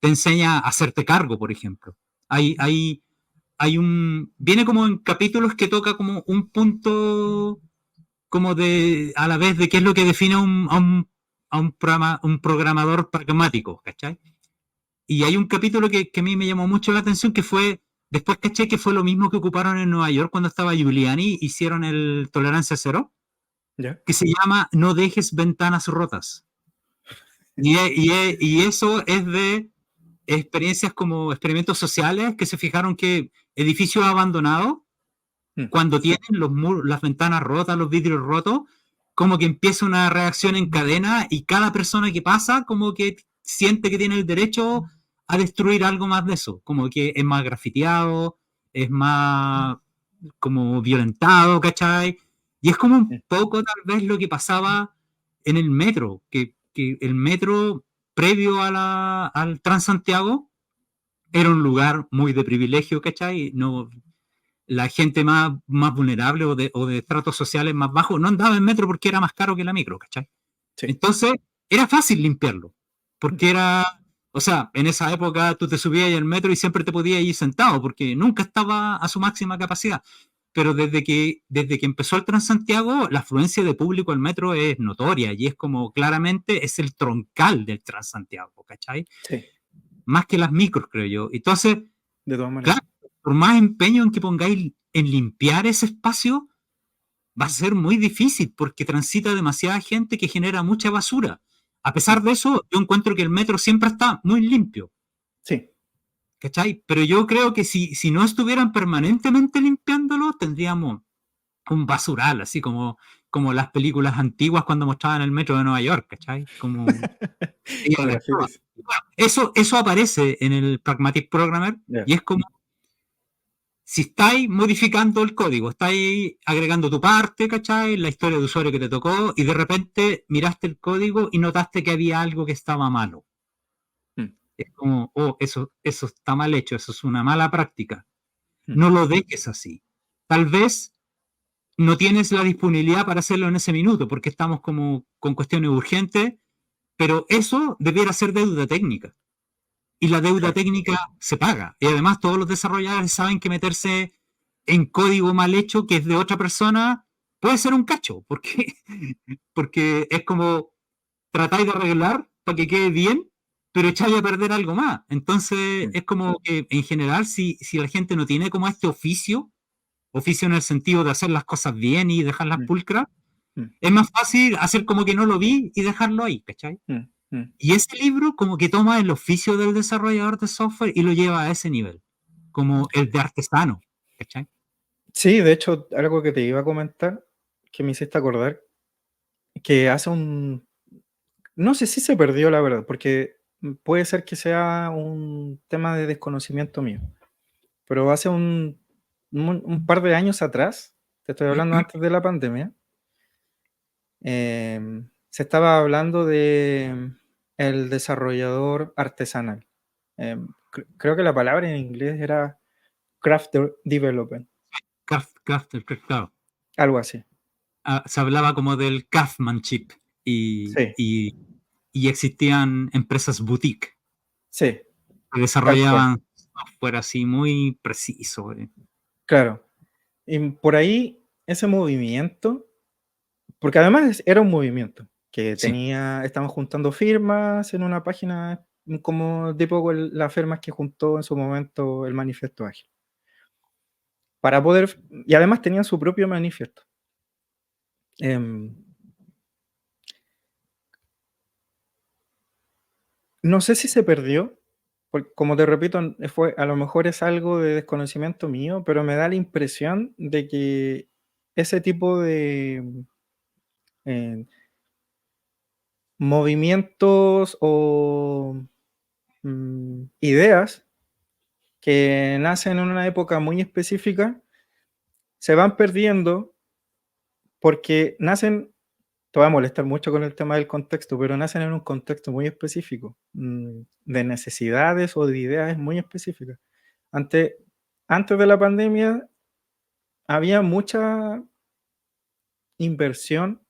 te enseña a hacerte cargo, por ejemplo. Viene como en capítulos que toca como un punto como a la vez de qué es lo que define a un programador pragmático, ¿cachai? Y hay un capítulo que a mí me llamó mucho la atención que fue, después caché que fue lo mismo que ocuparon en Nueva York cuando estaba Giuliani, hicieron el Tolerancia Cero, ¿ya? que se llama No dejes ventanas rotas. Y eso es de experiencias como experimentos sociales que se fijaron que edificios abandonados, Mm, cuando tienen las ventanas rotas, los vidrios rotos, como que empieza una reacción en cadena y cada persona que pasa como que siente que tiene el derecho a destruir algo más de eso, como que es más grafiteado, es más como violentado, ¿cachai? Y es como un mm, poco tal vez lo que pasaba en el metro, que el metro previo al Transantiago era un lugar muy de privilegio, ¿cachai? No, la gente más vulnerable o de estratos sociales más bajos no andaba en metro porque era más caro que la micro, ¿cachai? sí. Entonces era fácil limpiarlo, Mm, porque o sea, en esa época tú te subías al metro y siempre te podías ir sentado, porque nunca estaba a su máxima capacidad. Pero desde que empezó el Transantiago, la afluencia de público al metro es notoria y es como claramente es el troncal del Transantiago, ¿cachai? sí, Más que las micros, creo yo. Entonces, de todas maneras. claro, por más empeño en que pongáis en limpiar ese espacio, va a ser muy difícil porque transita demasiada gente que genera mucha basura. A pesar de eso, yo encuentro que el metro siempre está muy limpio, Sí, ¿cachai? Pero yo creo que si no estuvieran permanentemente limpiándolo, tendríamos un basural, así como las películas antiguas cuando mostraban el metro de Nueva York, ¿cachai? Como con grafitis. eso aparece en el Pragmatic Programmer Ya. y es como si estáis modificando el código, estáis agregando tu parte, ¿cachai? La historia de usuario que te tocó y de repente miraste el código y notaste que había algo que estaba malo. Mm, Es como, oh, eso está mal hecho, eso es una mala práctica. mm, No lo dejes así. Tal vez no tienes la disponibilidad para hacerlo en ese minuto porque estamos como con cuestiones urgentes, pero eso debiera ser deuda técnica. Y la deuda claro. técnica se paga. Y además todos los desarrolladores saben que meterse en código mal hecho que es de otra persona puede ser un cacho, porque es como tratáis de arreglar para que quede bien, pero echáis a perder algo más. Entonces Mm, es como que en general si la gente no tiene como este oficio en el sentido de hacer las cosas bien y dejarlas mm, pulcras, mm, es más fácil hacer como que no lo vi y dejarlo ahí, ¿cachai? mm, mm. Y ese libro como que toma el oficio del desarrollador de software y lo lleva a ese nivel, como el de artesano, ¿cachai? Sí, de hecho, algo que te iba a comentar, que me hiciste acordar, que hace un... No sé si se perdió, la verdad, porque puede ser que sea un tema de desconocimiento mío, pero hace un par de años atrás, te estoy hablando antes de la pandemia, se estaba hablando de el desarrollador artesanal. Creo que la palabra en inglés era development, Claro. algo así. Se hablaba como del craftsmanship y, Sí, y, y existían empresas boutique sí, que tal cual. desarrollaban software así muy preciso. Claro. Y por ahí ese movimiento, porque además era un movimiento que Sí, estaban juntando firmas en una página como tipo las firmas que juntó en su momento el Manifiesto Ágil. Para poder, y además tenían su propio manifiesto. Em, no sé si se perdió, porque como te repito, a lo mejor es algo de desconocimiento mío, pero me da la impresión de que ese tipo de eh, movimientos o ideas que nacen en una época muy específica se van perdiendo porque nacen, te va a molestar mucho con el tema del contexto, pero nacen en un contexto muy específico, de necesidades o de ideas muy específicas. Antes, antes de la pandemia había mucha inversión,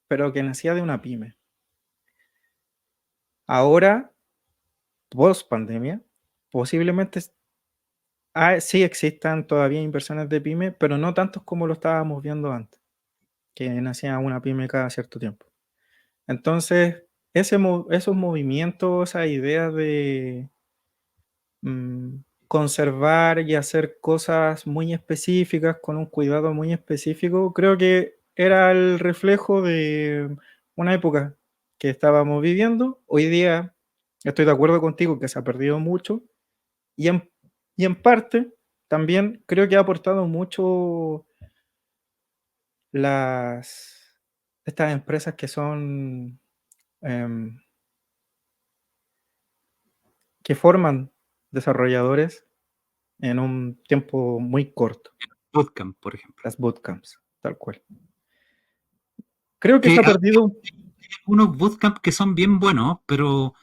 pero que nacía de una pyme. Ahora, post pandemia, posiblemente sí existan todavía inversiones de pyme, pero no tantos como lo estábamos viendo antes, que nacía una pyme cada cierto tiempo. Entonces, esos movimientos, esa idea de conservar y hacer cosas muy específicas con un cuidado muy específico, creo que era el reflejo de una época que estábamos viviendo. Hoy día estoy de acuerdo contigo que se ha perdido mucho y en parte también creo que ha aportado mucho estas empresas que son, em, que forman desarrolladores en un tiempo muy corto, Bootcamp, por ejemplo. las bootcamps, tal cual. Creo que se Que ha perdido hay algunos bootcamp que son bien buenos, pero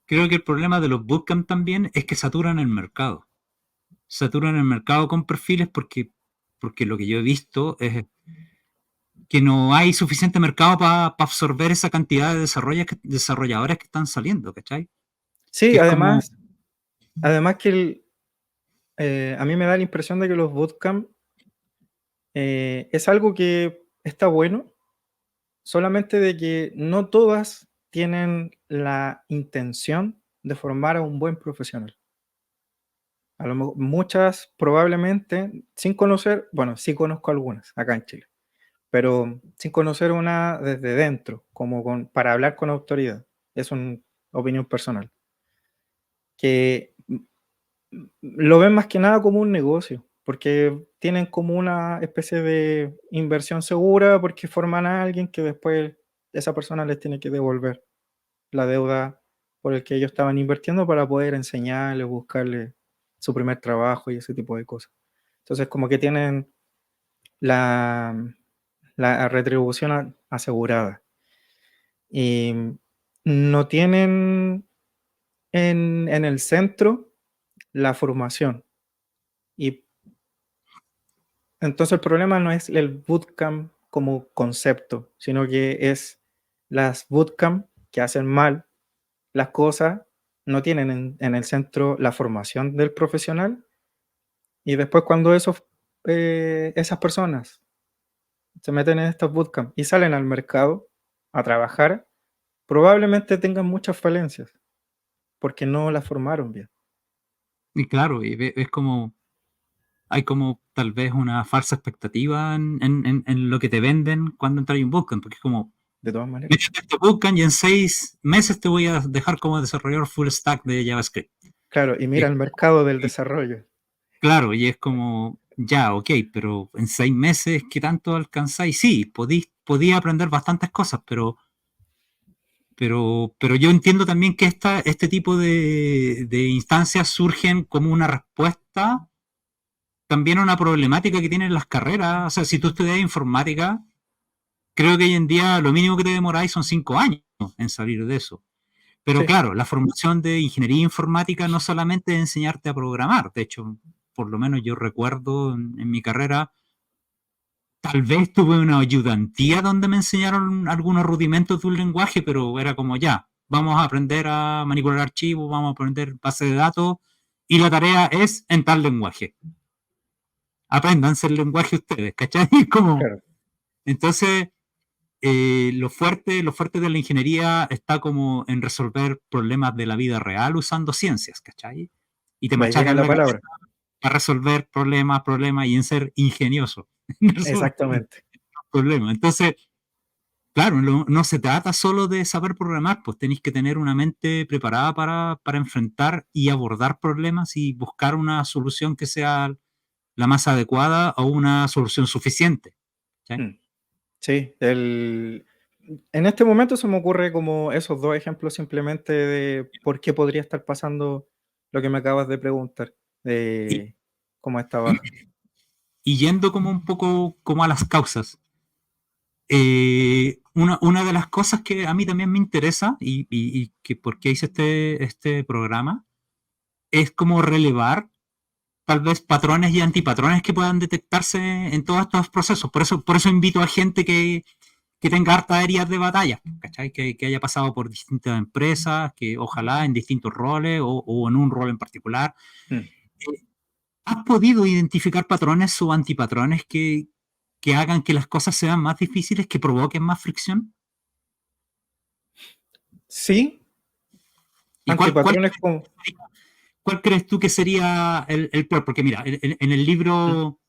creo que el problema de los bootcamp también es que saturan el mercado. Saturan el mercado con perfiles porque lo que yo he visto es que no hay suficiente mercado para absorber esa cantidad de desarrolladores que están saliendo, ¿cachai? Que sí, es como, además que a mí me da la impresión de que los bootcamp es algo que está bueno, solamente de que no todas tienen la intención de formar a un buen profesional. Muchas probablemente, sin conocer, bueno, sí conozco algunas acá en Chile, pero sin conocer una desde dentro, para hablar con autoridad. Es una opinión personal. Que lo ven más que nada como un negocio, porque tienen como una especie de inversión segura, porque forman a alguien que después esa persona les tiene que devolver la deuda por el que ellos estaban invirtiendo para poder enseñarle, buscarle su primer trabajo y ese tipo de cosas. Entonces, como que tienen la, la retribución asegurada. Y no tienen en el centro la formación. Y entonces el problema no es el bootcamp como concepto, sino que es las bootcamp que hacen mal las cosas, no tienen en el centro la formación del profesional, y después cuando esas personas se meten en estos bootcamp y salen al mercado a trabajar, probablemente tengan muchas falencias porque no las formaron bien. Y claro, es como, hay como tal vez una falsa expectativa en lo que te venden cuando entras en un bootcamp, porque es como, De todas maneras. métete a este bootcamp y en 6 meses te voy a dejar como desarrollador full stack de JavaScript. Claro, y Y mira es el como, mercado del desarrollo. claro, y es como, ya, ok, pero en 6 meses, ¿qué tanto alcanzáis? Sí, podía aprender bastantes cosas, pero yo entiendo también que este tipo de instancias surgen como una respuesta también a una problemática que tienen las carreras. O sea, si tú estudias informática, creo que hoy en día lo mínimo que te demoráis son 5 años en salir de eso. Pero Sí, claro, la formación de ingeniería informática no solamente es enseñarte a programar. De hecho, por lo menos yo recuerdo en mi carrera, tal vez tuve una ayudantía donde me enseñaron algunos rudimentos de un lenguaje, pero era como ya, vamos a aprender a manipular archivos, vamos a aprender base de datos y la tarea es en tal lenguaje. Apréndanse el lenguaje ustedes, ¿cachai? Como, claro. entonces, lo fuerte de la ingeniería está como en resolver problemas de la vida real usando ciencias, ¿cachai? Y te De ahí viene machacan la la cabeza palabra. a resolver problemas y en ser ingenioso en resolver Exactamente. problemas. Entonces, claro, no se trata solo de saber programar, pues tenéis que tener una mente preparada para enfrentar y abordar problemas y buscar una solución que sea la más adecuada o una solución suficiente. ¿Sí? Mm. Sí, en este momento se me ocurre como esos dos ejemplos simplemente de por qué podría estar pasando lo que me acabas de preguntar, Y, de cómo está baja. y yendo como un poco como a las causas, una de las cosas que a mí también me interesa y que por qué hice este programa es como relevar tal vez patrones y antipatrones que puedan detectarse en todos estos procesos. Por eso invito a gente que tenga hartas áreas de batalla, ¿cachai? Que haya pasado por distintas empresas, que ojalá en distintos roles o en un rol en particular. Mm. Eh, ¿Has podido identificar patrones o antipatrones que hagan que las cosas sean más difíciles, que provoquen más fricción? Sí, ¿Y antipatrones como... cuál crees tú que sería el peor? Porque mira, en el Mm, libro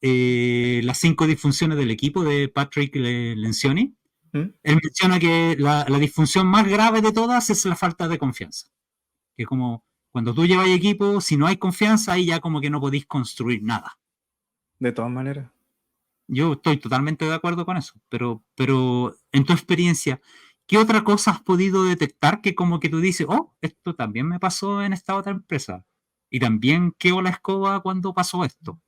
Las 5 disfunciones del equipo de Patrick Lencioni, mm. él menciona que la disfunción más grave de todas es la falta de confianza. Que como cuando tú llevas equipo, si no hay confianza, ahí ya como que no podéis construir nada. De todas maneras. Yo estoy totalmente de acuerdo con eso, pero en tu experiencia, ¿qué otra cosa has podido detectar que como que tú dices, oh, esto también me pasó en esta otra empresa? Y también quedó la escoba cuando pasó esto.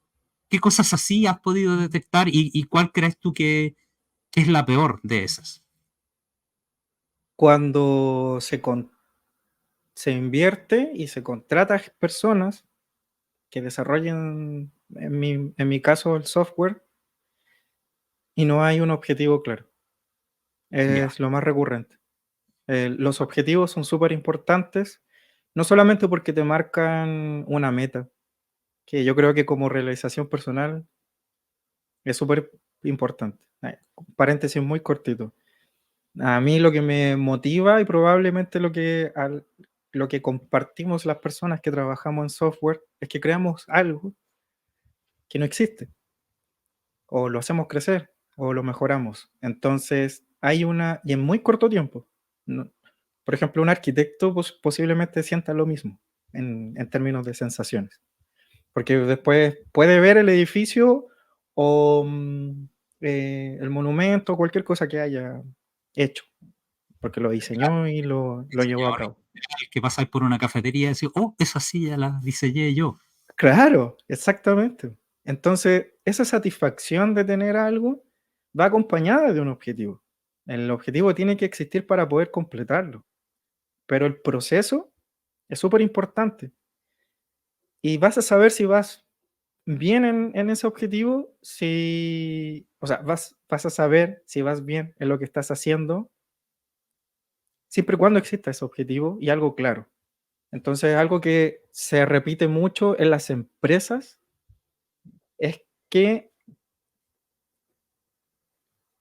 ¿Qué cosas así has podido detectar y cuál crees tú que es la peor de esas? Cuando se invierte y se contrata personas que desarrollen, en mi caso, el software, y no hay un objetivo claro. Ya, Es lo más recurrente. Los objetivos son súper importantes, no solamente porque te marcan una meta, que yo creo que como realización personal es súper importante. Paréntesis muy cortito. A mí lo que me motiva y probablemente lo que compartimos las personas que trabajamos en software es que creamos algo que no existe o lo hacemos crecer. o lo mejoramos. Entonces, y en muy corto tiempo. Por ejemplo, un arquitecto posiblemente sienta lo mismo en términos de sensaciones. Porque después puede ver el edificio o el monumento, cualquier cosa que haya hecho, porque lo diseñó y lo llevó a cabo. Que pasáis por una cafetería y decís, oh, esa silla la diseñé yo. Claro, exactamente. Entonces, esa satisfacción de tener algo va acompañada de un objetivo. El objetivo tiene que existir para poder completarlo, pero el proceso es súper importante. Y vas a saber si vas bien en ese objetivo, o sea, vas a saber si vas bien en lo que estás haciendo, siempre y cuando exista ese objetivo y algo claro. Entonces, algo que se repite mucho en las empresas es que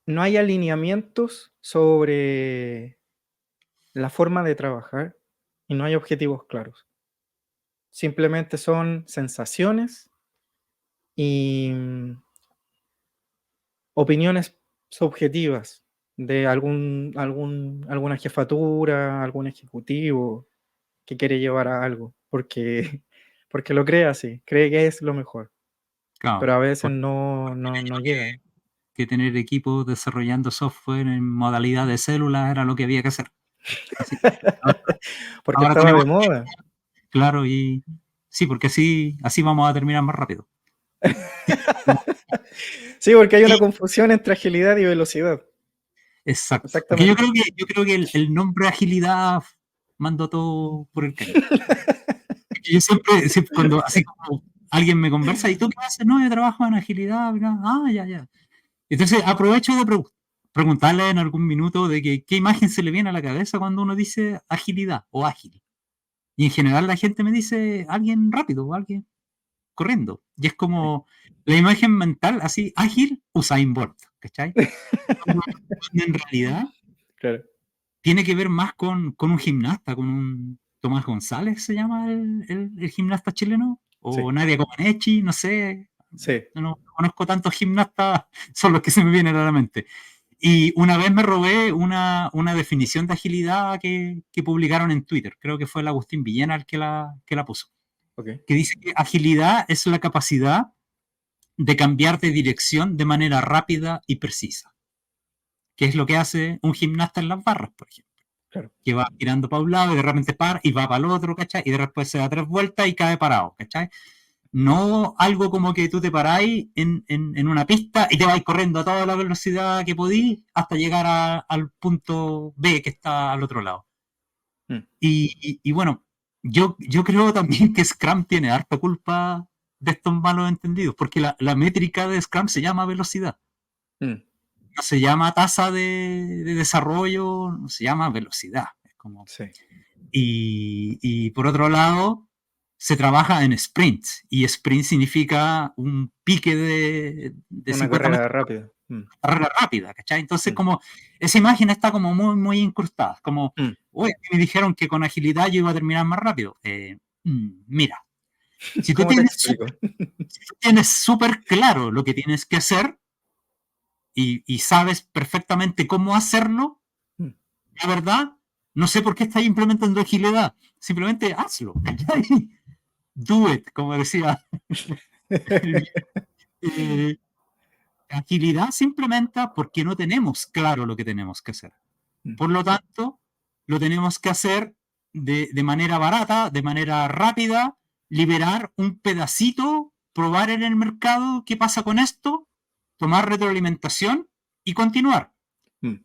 no hay alineamientos sobre la forma de trabajar y no hay objetivos claros. Simplemente son sensaciones y opiniones subjetivas de alguna jefatura, algún ejecutivo que quiere llevar a algo, porque, porque lo cree así, cree que es lo mejor, Claro, pero a veces no llega. que tener equipos desarrollando software en modalidad de células era lo que había que hacer. Así, ahora, Porque ahora estaba tenemos, de moda. claro, y sí, porque así vamos a terminar más rápido. Sí, porque hay una Y- confusión entre agilidad y velocidad. exacto. Porque Exactamente. yo creo que el nombre agilidad mandó todo por el caño. Porque yo siempre cuando así como alguien me conversa, ¿y tú qué haces? No, yo trabajo en agilidad. Mira. Ah, ya, ya. Entonces aprovecho de preguntarle en algún minuto de que, qué imagen se le viene a la cabeza cuando uno dice agilidad o ágil. Y en general la gente me dice alguien rápido o alguien corriendo. Y es como la imagen mental así, ágil, Usain Bolt, ¿cachai? Cuando en realidad Claro. tiene que ver más con un gimnasta, con un Tomás González, se llama el gimnasta chileno, Sí, o Nadia Comaneci, no sé, sí. no conozco tantos gimnastas, son los que se me vienen a la mente. Y una vez me robé una definición de agilidad que publicaron en Twitter, creo que fue el Agustín Villena el que la puso, Ok. que dice que agilidad es la capacidad de cambiar de dirección de manera rápida y precisa, que es lo que hace un gimnasta en las barras, por ejemplo, Claro. que va girando para un lado y de repente para y va para el otro, ¿cachai? Y después se da 3 vueltas y cae parado, ¿cachai? No algo como que tú te paráis en una pista y te vais corriendo a toda la velocidad que podís hasta llegar al punto B que está al otro lado. Mm, Y bueno, yo creo también que Scrum tiene harta culpa de estos malos entendidos, porque la métrica de Scrum se llama velocidad, mm. no se llama tasa de desarrollo, no se llama velocidad. Es como, Sí. y por otro lado, se trabaja en sprints, y sprint significa un pique de Una 50 carrera metros, rápida. carrera rápida, ¿cachai? Entonces, Mm, como esa imagen está como muy, muy incrustada, como, mm. uy, me dijeron que con agilidad yo iba a terminar más rápido. Mira, si tú ¿Cómo te tienes explico? súper claro lo que tienes que hacer y sabes perfectamente cómo hacerlo, Mm. la verdad, no sé por qué estás implementando agilidad. Simplemente hazlo. ¿Cachai? Do it, como decía. Eh, agilidad se implementa porque no tenemos claro lo que tenemos que hacer. Mm, Por lo tanto, lo tenemos que hacer de manera barata, de manera rápida, liberar un pedacito, probar en el mercado qué pasa con esto, tomar retroalimentación y continuar. mm.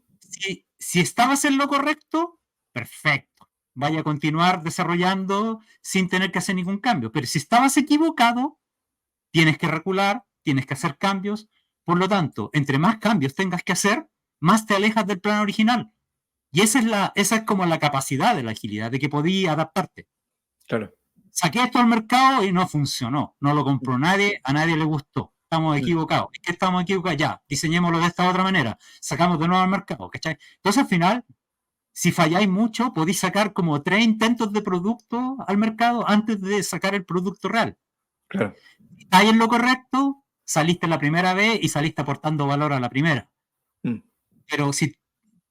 Si estabas en lo correcto, perfecto. Vaya a continuar desarrollando sin tener que hacer ningún cambio. Pero si estabas equivocado, tienes que recular, tienes que hacer cambios. Por lo tanto, entre más cambios tengas que hacer, más te alejas del plan original. Y esa es como la capacidad de la agilidad, de que podías adaptarte. Claro. Saqué esto al mercado y no funcionó. No lo compró nadie, a nadie le gustó. Estamos Mm, equivocados. ¿Es que estamos equivocados? Ya, diseñémoslo de esta otra manera. Sacamos de nuevo al mercado. ¿Cachai? Entonces, al final, si falláis mucho, podéis sacar como 3 intentos de producto al mercado antes de sacar el producto real. claro. Si estáis en lo correcto, saliste la primera vez y saliste aportando valor a la primera. Pero si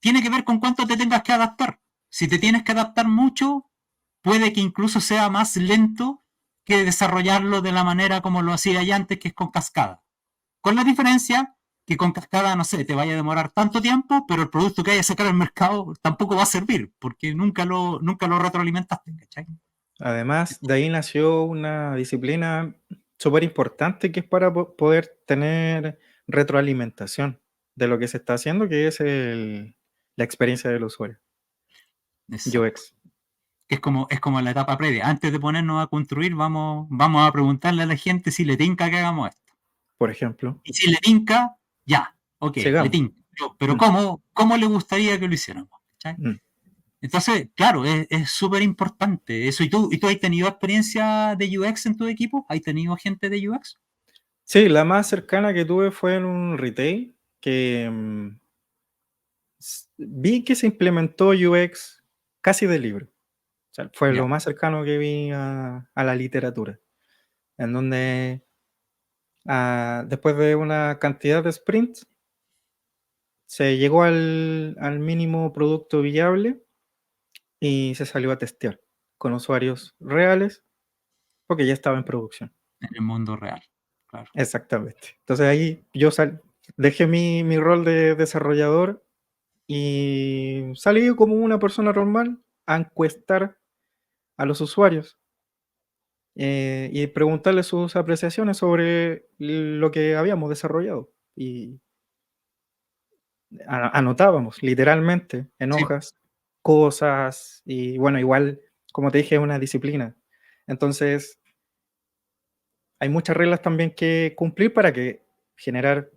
tiene que ver con cuánto te tengas que adaptar. Si te tienes que adaptar mucho, puede que incluso sea más lento que desarrollarlo de la manera como lo hacía ya antes, que es con cascada. Con la diferencia que con cascada, no sé, te vaya a demorar tanto tiempo, pero el producto que haya a sacar al mercado tampoco va a servir, porque nunca lo retroalimentaste, ¿cachai? Además, de ahí nació una disciplina súper importante que es para poder tener retroalimentación de lo que se está haciendo, que es la experiencia del usuario. Exacto. UX. Es como la etapa previa. Antes de ponernos a construir, vamos a preguntarle a la gente si le tinca que hagamos esto. Por ejemplo. Y si le tinca, ya, ok, le Sigamos. tinca. Pero ¿cómo le gustaría que lo hiciéramos? ¿Cachai? Entonces, claro, es súper importante eso. ¿Y tú has tenido experiencia de UX en tu equipo? ¿Has tenido gente de UX? Sí, la más cercana que tuve fue en un retail que vi que se implementó UX casi de libro. O sea, fue lo más cercano que vi a la literatura, en donde después de una cantidad de sprints se llegó al mínimo producto viable y se salió a testear con usuarios reales porque ya estaba en producción. En el mundo real, claro. Exactamente. Entonces ahí yo dejé mi rol de desarrollador y salí como una persona normal a encuestar a los usuarios y preguntarles sus apreciaciones sobre lo que habíamos desarrollado. Y anotábamos literalmente en Sí. hojas cosas y bueno, igual, como te dije, es una disciplina. Entonces, hay muchas reglas también que cumplir para que generar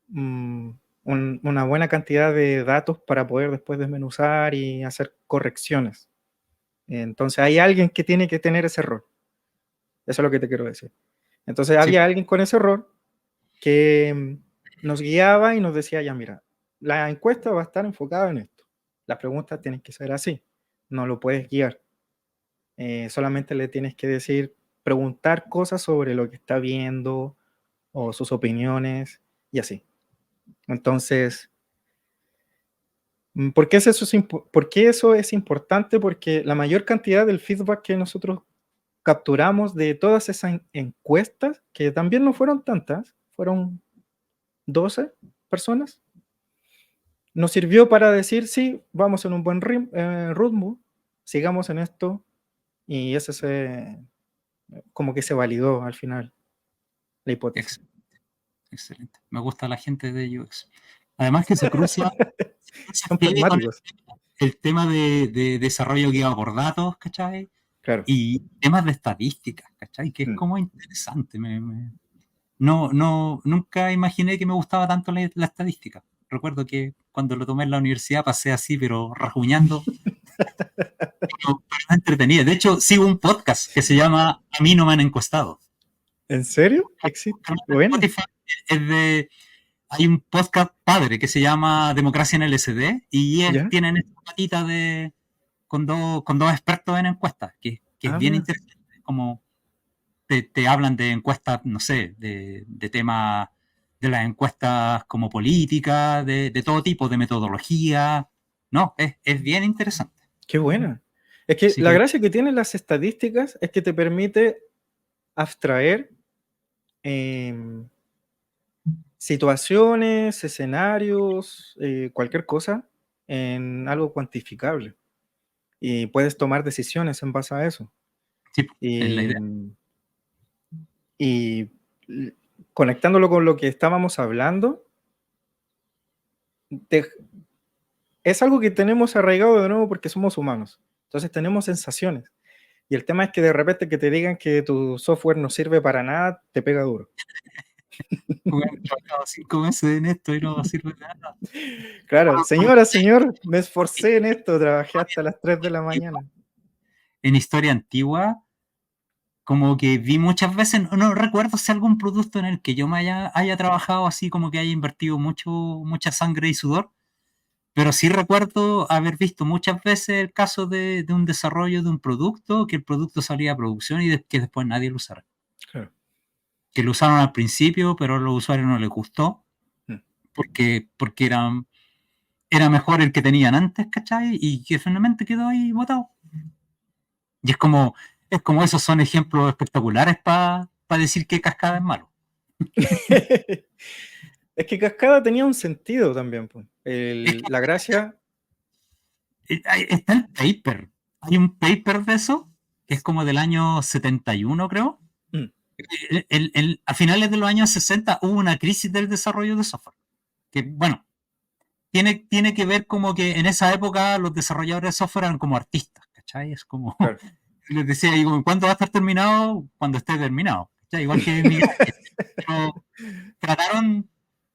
una buena cantidad de datos para poder después desmenuzar y hacer correcciones. Entonces, hay alguien que tiene que tener ese rol. Eso es lo que te quiero decir. Entonces, había alguien con ese rol que nos guiaba y nos decía, ya mira, la encuesta va a estar enfocada en esto. Las preguntas tienen que ser así. No lo puedes guiar. Solamente le tienes que decir, preguntar cosas sobre lo que está viendo o sus opiniones y así. Entonces, ¿por qué eso es importante? Porque la mayor cantidad del feedback que nosotros capturamos de todas esas encuestas, que también no fueron tantas, fueron 12 personas, nos sirvió para decir, sí, vamos en un buen ritmo, sigamos en esto, y eso como que se validó al final, la hipótesis. Excelente. Me gusta la gente de UX. Además que se cruza Son pragmáticos. El tema de desarrollo guiado por datos, ¿cachai? Claro. Y temas de estadísticas, ¿cachai? Que es como interesante. Nunca imaginé que me gustaba tanto la estadística. Recuerdo que cuando lo tomé en la universidad pasé así, pero rajuñando. pero entretenido. De hecho, sigo un podcast que se llama A mí no me han encuestado. ¿En serio? ¿Existe? Bueno. Hay un podcast padre que se llama Democracia en LSD y tienen esta patita con dos expertos en encuestas, que es bien interesante. Como te hablan de encuestas, no sé, de temas de las encuestas como políticas, de todo tipo, de metodología. No, es bien interesante. Qué buena. Es que la gracia que tienen las estadísticas es que te permite abstraer situaciones, escenarios, cualquier cosa en algo cuantificable. Y puedes tomar decisiones en base a eso. Sí, es la idea. Y conectándolo con lo que estábamos hablando, es algo que tenemos arraigado de nuevo porque somos humanos. Entonces tenemos sensaciones. Y el tema es que de repente que te digan que tu software no sirve para nada, te pega duro. He trabajado 5 meses en esto y no sirve de nada. Claro, señor, me esforcé en esto, trabajé hasta las 3 de la mañana. En historia antigua, como que vi muchas veces, no recuerdo si algún producto en el que yo me haya trabajado así, como que haya invertido mucha sangre y sudor, pero sí recuerdo haber visto muchas veces el caso de un desarrollo de un producto, que el producto salía a producción y que después nadie lo usara. Claro. que lo usaron al principio, pero a los usuarios no les gustó, Mm. porque era mejor el que tenían antes, ¿cachai? Y que finalmente quedó ahí botado. Y es como esos son ejemplos espectaculares para decir que Cascada es malo. Es que Cascada tenía un sentido también, pues. Es que La gracia... está el paper. Hay un paper de eso, que es como del año 71, creo. Mm, A finales de los años 60 hubo una crisis del desarrollo de software. Que, bueno, tiene que ver como que en esa época los desarrolladores de software eran como artistas, ¿cachai? Es como, claro. les decía, digo, ¿cuándo va a estar terminado? Cuando esté terminado, ¿cachai? Igual que Miguel. Pero trataron,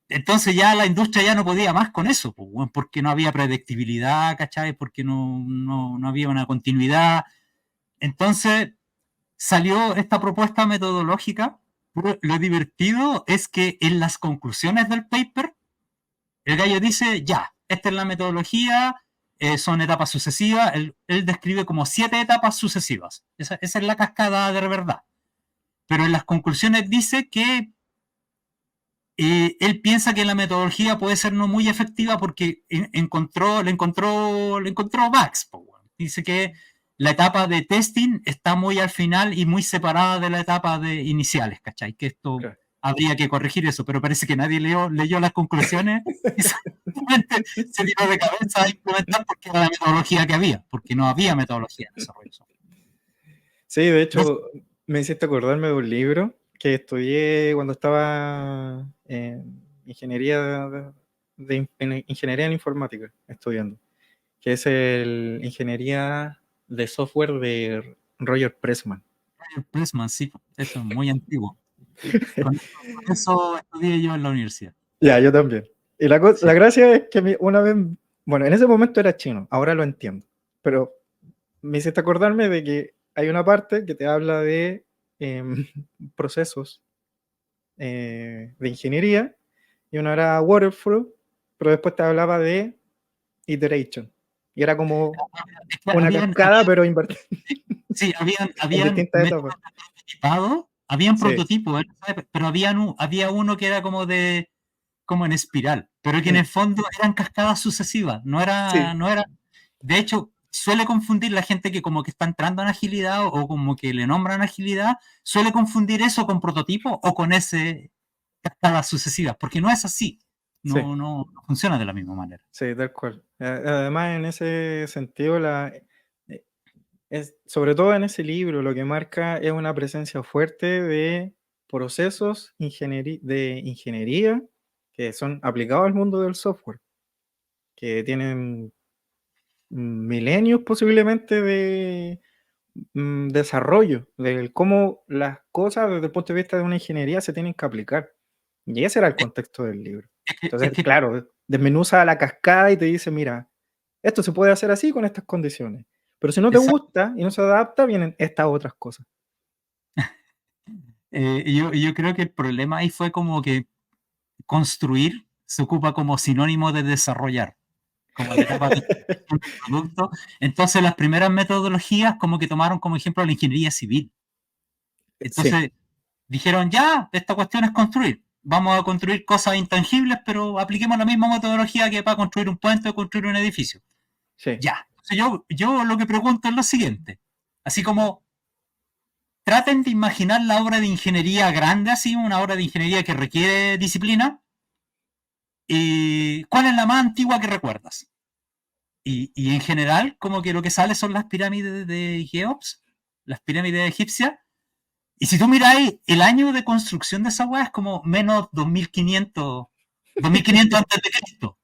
entonces ya la industria ya no podía más con eso, pues, bueno, porque no había predictibilidad, ¿cachai? Porque no había una continuidad. Entonces salió esta propuesta metodológica. Lo divertido es que en las conclusiones del paper, el gallo dice, ya, esta es la metodología, son etapas sucesivas. Él describe como 7 etapas sucesivas. Esa es la cascada de verdad. Pero en las conclusiones dice que él piensa que la metodología puede ser no muy efectiva porque le encontró bugs. Dice que la etapa de testing está muy al final y muy separada de la etapa de iniciales, ¿cachai? Que esto Claro. habría que corregir eso, pero parece que nadie leyó las conclusiones y simplemente se tiró de cabeza a implementar porque era la metodología que había, porque no había metodología de desarrollo. Sí, de hecho, me hiciste acordarme de un libro que estudié cuando estaba en ingeniería en ingeniería en informática, estudiando, que es el Ingeniería de Software de Roger Pressman. Pressman, sí, eso es muy antiguo. Con eso estudié yo en la universidad. Ya, yo también. Y la gracia es que una vez, bueno, en ese momento era chino, ahora lo entiendo, pero me hiciste acordarme de que hay una parte que te habla de procesos de ingeniería, y uno era waterfall, pero después te hablaba de iteration, y era como una cascada, pero invertida. Sí, En distintas etapas. Habían Sí. prototipos, pero había uno que era como en espiral, pero que en el fondo eran cascadas sucesivas, no era. De hecho, suele confundir la gente que como que está entrando en agilidad o como que le nombran agilidad, suele confundir eso con prototipo o con ese cascadas sucesivas, porque no es así. No funciona de la misma manera. Sí, tal cual. Además, en ese sentido, sobre todo en ese libro, lo que marca es una presencia fuerte de procesos de ingeniería que son aplicados al mundo del software, que tienen milenios posiblemente de desarrollo, de cómo las cosas desde el punto de vista de una ingeniería se tienen que aplicar. Y ese era el contexto del libro. Entonces, claro, desmenuza la cascada y te dice, mira, esto se puede hacer así con estas condiciones. Pero si no te gusta y no se adapta, vienen estas otras cosas. Yo creo que el problema ahí fue como que construir se ocupa como sinónimo de desarrollar, como la etapa de producto. Entonces las primeras metodologías como que tomaron como ejemplo la ingeniería civil. Entonces dijeron, ya, esta cuestión es construir. Vamos a construir cosas intangibles, pero apliquemos la misma metodología que para construir un puente o construir un edificio. Sí. Ya. Entonces yo lo que pregunto es lo siguiente. Así como traten de imaginar la obra de ingeniería grande, así, una obra de ingeniería que requiere disciplina. ¿Cuál es la más antigua que recuerdas? Y en general, como que lo que sale son las pirámides de Keops, las pirámides egipcias. Y si tú miráis, el año de construcción de esa weá es como menos 2500 antes de Cristo.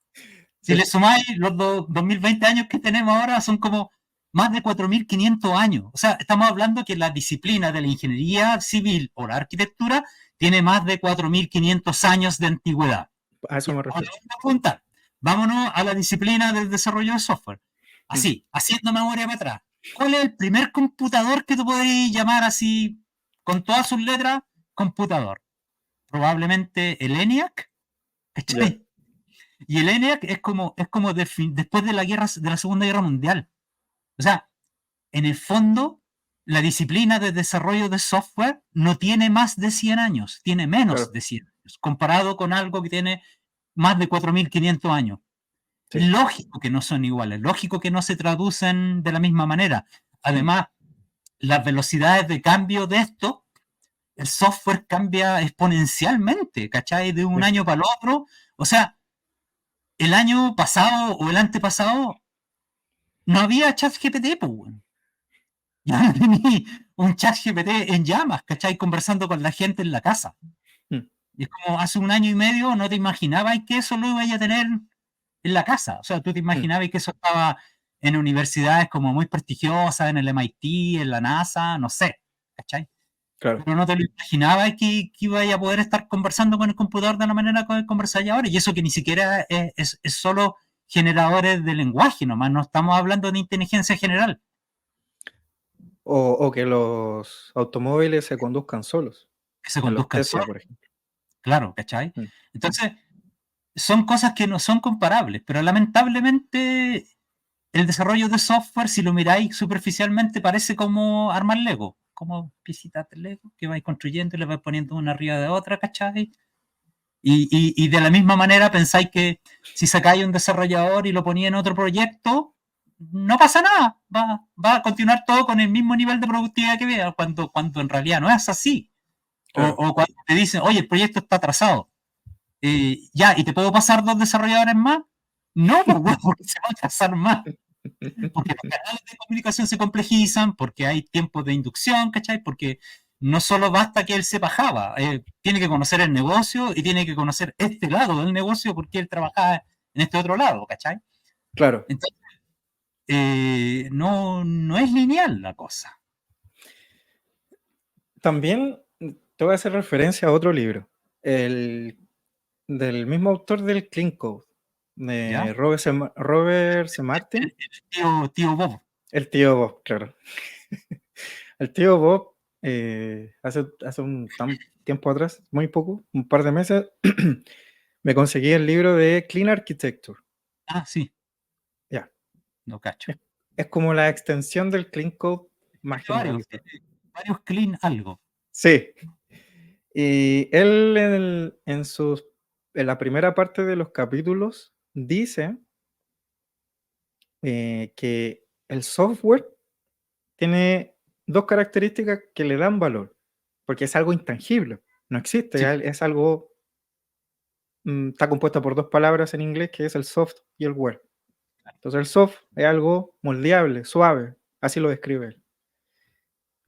Si le sumáis los 2020 años que tenemos ahora, son como más de 4500 años. O sea, estamos hablando que la disciplina de la ingeniería civil o la arquitectura tiene más de 4500 años de antigüedad. A eso me refiero. Vámonos a la disciplina del desarrollo de software. Así, haciendo memoria para atrás. ¿Cuál es el primer computador que tú podrías llamar así, con todas sus letras, computador? Probablemente el ENIAC. Yeah. Y el ENIAC es como después de la Segunda Guerra Mundial. O sea, en el fondo, la disciplina de desarrollo de software no tiene más de 100 años, tiene menos Claro, de 100 años, comparado con algo que tiene más de 4.500 años. sí, Lógico que no son iguales, lógico que no se traducen de la misma manera. Además, las velocidades de cambio de esto, el software cambia exponencialmente, ¿cachai? De un sí, año para el otro. O sea, el año pasado o el antepasado no había ChatGPT, pues, weón. Ya no tenía un ChatGPT en llamas, ¿cachai? Conversando con la gente en la casa. mm, Y es como hace un año y medio no te imaginabas que eso lo ibas a tener en la casa. O sea, tú te mm, imaginabas que eso estaba en universidades como muy prestigiosas, en el MIT, en la NASA, no sé, ¿cachai? claro. Pero no te lo imaginabas que ibas a poder estar conversando con el computador de la manera que conversáis ahora. Y eso que ni siquiera es solo generadores de lenguaje nomás, no estamos hablando de inteligencia general, O que los automóviles se conduzcan solos, que se en los conduzcan Tesla, solos, por ejemplo. claro, ¿cachai? Mm. Entonces, son cosas que no son comparables, pero lamentablemente el desarrollo de software, si lo miráis superficialmente, parece como armar Lego, como piecitas de Lego que vais construyendo y le vais poniendo una arriba de otra, ¿cachai? Y de la misma manera pensáis que si sacáis un desarrollador y lo ponéis en otro proyecto, no pasa nada, va a continuar todo con el mismo nivel de productividad que vea, cuando en realidad no es así. Claro. O cuando te dicen, oye, el proyecto está atrasado, ya, ¿y te puedo pasar 2 desarrolladores más? No, pues bueno, porque se va a atrasar más, porque los canales de comunicación se complejizan, porque hay tiempos de inducción, ¿cachai? Porque no solo basta que él sepa Java, tiene que conocer el negocio y tiene que conocer este lado del negocio porque él trabajaba en este otro lado, ¿cachai? Claro. Entonces, no es lineal la cosa. También te voy a hacer referencia a otro libro, el del mismo autor del Clean Code, ¿Ya? de Robert C. Martin, Tío Bob. el tío Bob, claro. El tío Bob, hace un tiempo atrás, muy poco, un par de meses, me conseguí el libro de Clean Architecture. Ah, sí, Ya. no cacho. Es, es como la extensión del Clean Code más Tiene varios, generalizado. tiene varios clean algo. Sí. Y él en la primera parte de los capítulos dice que el software tiene dos características que le dan valor, porque es algo intangible, no existe, Sí, es algo, está compuesto por dos palabras en inglés que es el soft y el ware. Entonces el soft es algo moldeable, suave, así lo describe él.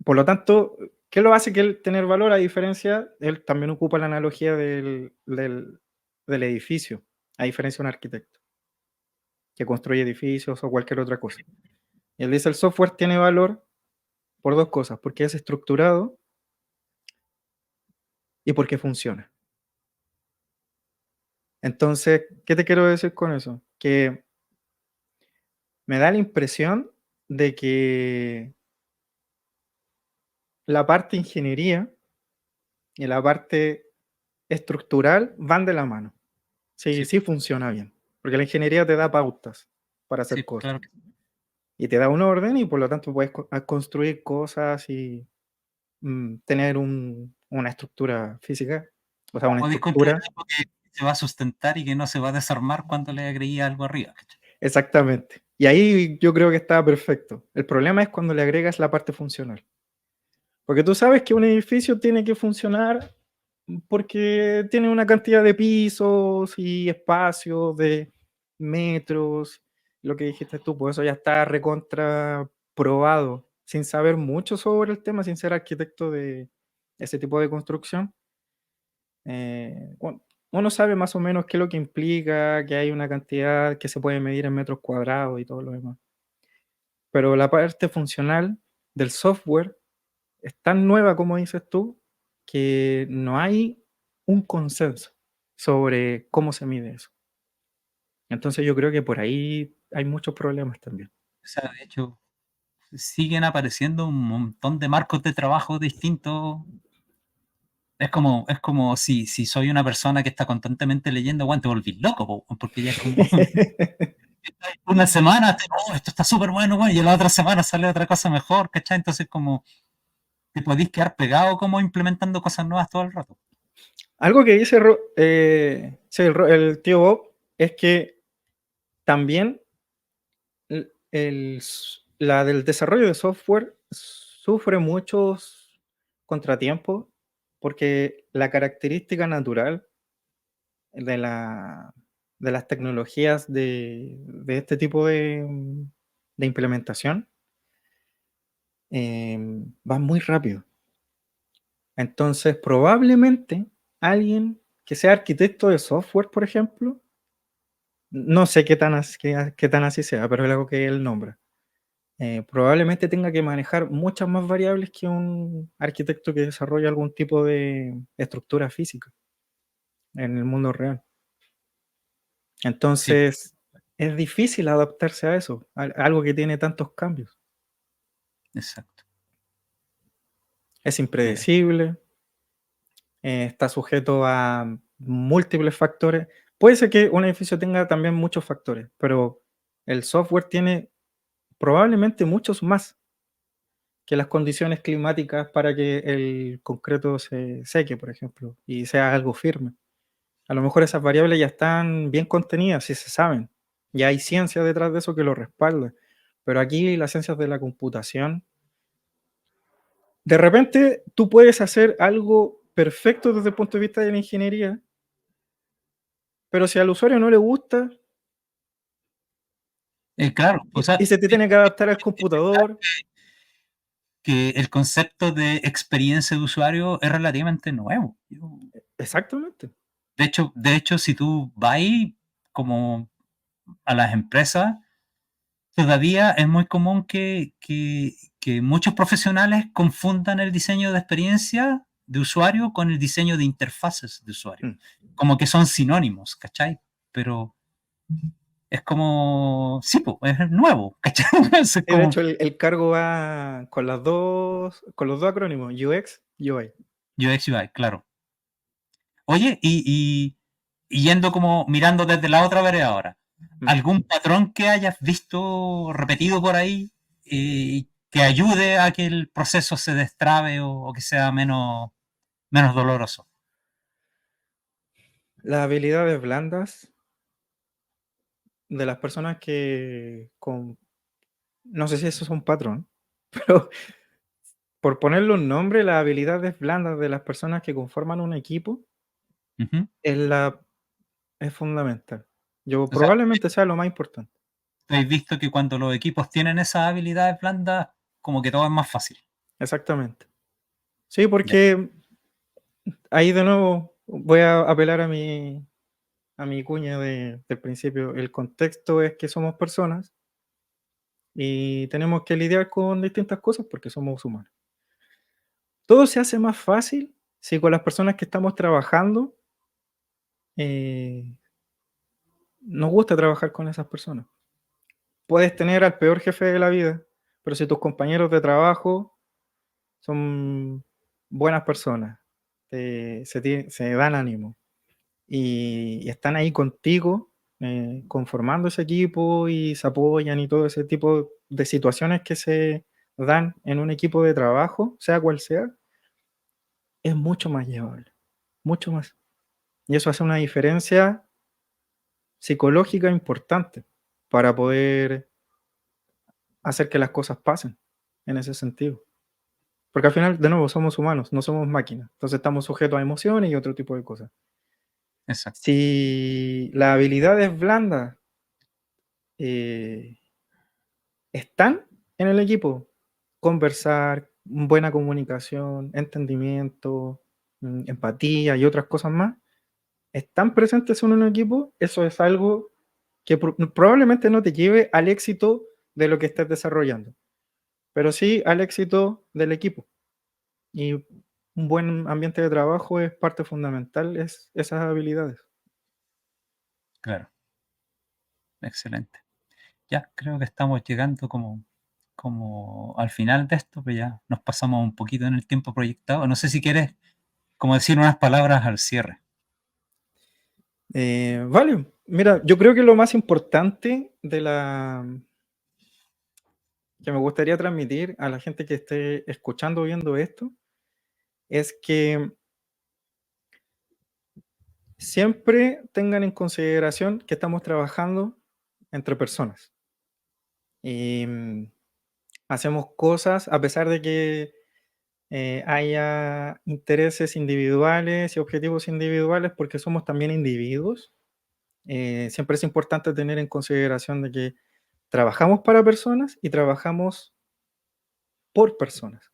Por lo tanto, ¿qué lo hace que él tener valor? A diferencia, él también ocupa la analogía del edificio, a diferencia de un arquitecto que construye edificios o cualquier otra cosa. Y él dice, el software tiene valor por dos cosas, porque es estructurado y porque funciona. Entonces, ¿qué te quiero decir con eso? Que me da la impresión de que la parte ingeniería y la parte estructural van de la mano. Sí, sí, sí funciona bien, porque la ingeniería te da pautas para hacer sí, cosas claro. y te da un orden y por lo tanto puedes construir cosas y tener una estructura física, o sea, una Podéis construir estructura. algo que se va a sustentar y que no se va a desarmar cuando le agregué algo arriba, ¿cachai? Exactamente. Y ahí yo creo que está perfecto. El problema es cuando le agregas la parte funcional. Porque tú sabes que un edificio tiene que funcionar porque tiene una cantidad de pisos y espacios, de metros, lo que dijiste tú, pues eso ya está recontra probado, sin saber mucho sobre el tema, sin ser arquitecto de ese tipo de construcción. Uno sabe más o menos qué es lo que implica, que hay una cantidad que se puede medir en metros cuadrados y todo lo demás. Pero la parte funcional del software es tan nueva, como dices tú, que no hay un consenso sobre cómo se mide eso. Entonces yo creo que por ahí hay muchos problemas también. O sea, de hecho, siguen apareciendo un montón de marcos de trabajo distintos. Es como si soy una persona que está constantemente leyendo, bueno, te volvís loco, po, porque ya es como Una semana, oh, esto está súper bueno, bueno, y la otra semana sale otra cosa mejor, ¿cachai? Entonces como te podéis quedar pegado como implementando cosas nuevas todo el rato. Algo que dice sí, el tío Bob es que también la del desarrollo de software sufre muchos contratiempos porque la característica natural de, de las tecnologías de este tipo de implementación van muy rápido. Entonces, probablemente alguien que sea arquitecto de software, por ejemplo, no sé qué tan así sea, pero es algo que él nombra. Probablemente tenga que manejar muchas más variables que un arquitecto que desarrolla algún tipo de estructura física en el mundo real. Sí, Entonces, es difícil adaptarse a eso, a algo que tiene tantos cambios. exacto. Es impredecible, está sujeto a múltiples factores. Puede ser que un edificio tenga también muchos factores, pero el software tiene probablemente muchos más que las condiciones climáticas para que el concreto se seque, por ejemplo, y sea algo firme. A lo mejor esas variables ya están bien contenidas y se saben. Ya hay ciencia detrás de eso que lo respalda. Pero aquí las ciencias de la computación, de repente tú puedes hacer algo perfecto desde el punto de vista de la ingeniería, pero si al usuario no le gusta Claro, o sea, y se te tiene que adaptar al computador, que el concepto de experiencia de usuario es relativamente nuevo. exactamente. De hecho, si tú vas como a las empresas, todavía es muy común que muchos profesionales confundan el diseño de experiencia de usuario con el diseño de interfaces de usuario. Mm. Como que son sinónimos, ¿cachai? Pero es como, sí, po, es nuevo, ¿cachai? Es De como hecho, el cargo va con los dos acrónimos, UX, UI. UX UI, claro. Oye, y yendo como mirando desde la otra vereda ahora, Mm. ¿algún patrón que hayas visto repetido por ahí que ayude a que el proceso se destrabe o que sea menos doloroso? Las habilidades blandas de las personas que no sé si eso es un patrón, pero por ponerle un nombre, las habilidades blandas de las personas que conforman un equipo Ujú. es, es fundamental. Yo O sea, probablemente sea lo más importante. habéis visto que cuando los equipos tienen esas habilidades blandas, como que todo es más fácil. Exactamente. Sí, Ya. porque ahí de nuevo voy a apelar a mi cuña del principio. El contexto es que somos personas y tenemos que lidiar con distintas cosas porque somos humanos. Todo se hace más fácil si con las personas que estamos trabajando eh, nos gusta trabajar con esas personas. Puedes tener al peor jefe de la vida, pero si tus compañeros de trabajo son buenas personas, se dan ánimo y están ahí contigo, conformando ese equipo y se apoyan y todo ese tipo de situaciones que se dan en un equipo de trabajo, sea cual sea, es mucho más llevable, mucho más. Y eso hace una diferencia psicológica importante para poder hacer que las cosas pasen en ese sentido. Porque al final, de nuevo, somos humanos, no somos máquinas. Entonces estamos sujetos a emociones y otro tipo de cosas. Exacto. Si las habilidades blandas eh, están en el equipo, conversar, buena comunicación, entendimiento, empatía y otras cosas más, están presentes en un equipo, eso es algo que probablemente no te lleve al éxito de lo que estés desarrollando, pero sí al éxito del equipo. Y un buen ambiente de trabajo es parte fundamental, es esas habilidades. Claro. Excelente. Ya, creo que estamos llegando como al final de esto, pues ya nos pasamos un poquito en el tiempo proyectado. No sé si quieres como decir unas palabras al cierre. Vale, mira, yo creo que lo más importante que me gustaría transmitir a la gente que esté escuchando o viendo esto es que siempre tengan en consideración que estamos trabajando entre personas y hacemos cosas a pesar de que haya intereses individuales y objetivos individuales, porque somos también individuos. Siempre es importante tener en consideración de que trabajamos para personas y trabajamos por personas.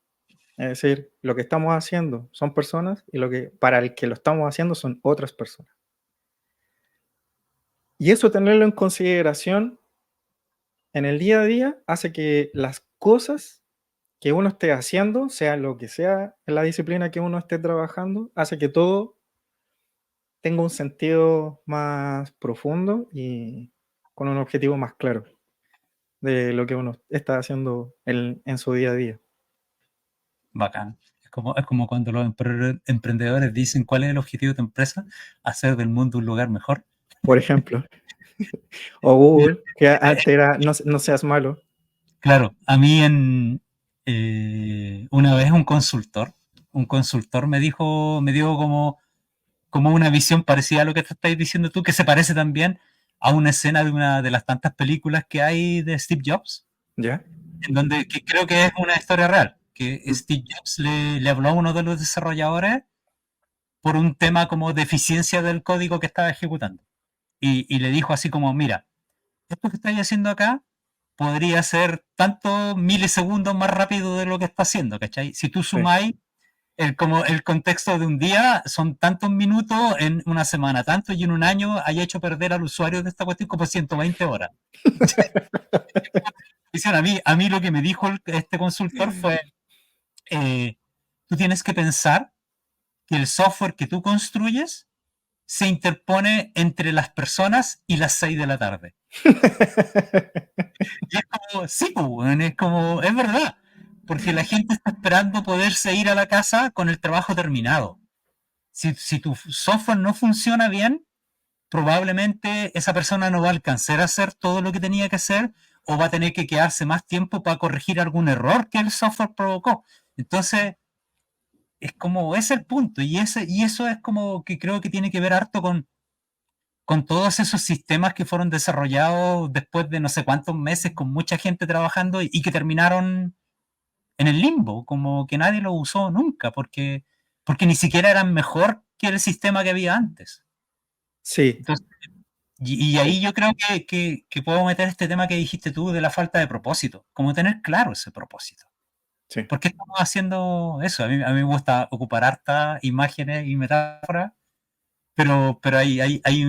Es decir, lo que estamos haciendo son personas y lo que para el que lo estamos haciendo son otras personas. Y eso tenerlo en consideración en el día a día hace que las cosas que uno esté haciendo, sea lo que sea en la disciplina que uno esté trabajando, hace que todo tenga un sentido más profundo y con un objetivo más claro de lo que uno está haciendo en su día a día. Bacán. Es como cuando los emprendedores dicen cuál es el objetivo de tu empresa, hacer del mundo un lugar mejor. Por ejemplo, o Google, que antes era no seas malo. Claro, a mí una vez un consultor me dio como una visión parecida a lo que te estás diciendo tú, que se parece también a una escena de una de las tantas películas que hay de Steve Jobs, ¿Ya? en donde que creo que es una historia real, que Steve Jobs le habló a uno de los desarrolladores por un tema como de eficiencia del código que estaba ejecutando. Y le dijo así como, mira, esto que estáis haciendo acá podría ser tantos milisegundos más rápido de lo que está haciendo, ¿cachai? Si tú Sí. sumáis como el contexto de un día, son tantos minutos en una semana, tanto y en un año haya hecho perder al usuario de esta cuestión como 120 horas. Dicen, a mí lo que me dijo este consultor fue, eh, tú tienes que pensar que el software que tú construyes se interpone entre las personas y las 6 de la tarde. Y es como, sí, pues, es como, es verdad, porque la gente está esperando poderse ir a la casa con el trabajo terminado. Si tu software no funciona bien, probablemente esa persona no va a alcanzar a hacer todo lo que tenía que hacer o va a tener que quedarse más tiempo para corregir algún error que el software provocó. Entonces, es como, es el punto y eso es como que creo que tiene que ver harto con todos esos sistemas que fueron desarrollados después de no sé cuántos meses con mucha gente trabajando y que terminaron en el limbo, como que nadie lo usó nunca, porque ni siquiera eran mejor que el sistema que había antes. Sí, Entonces, y sí, ahí yo creo que puedo meter este tema que dijiste tú de la falta de propósito, como tener claro ese propósito. sí. ¿Por qué estamos haciendo eso? A mí me gusta ocupar hartas imágenes y metáforas, pero hay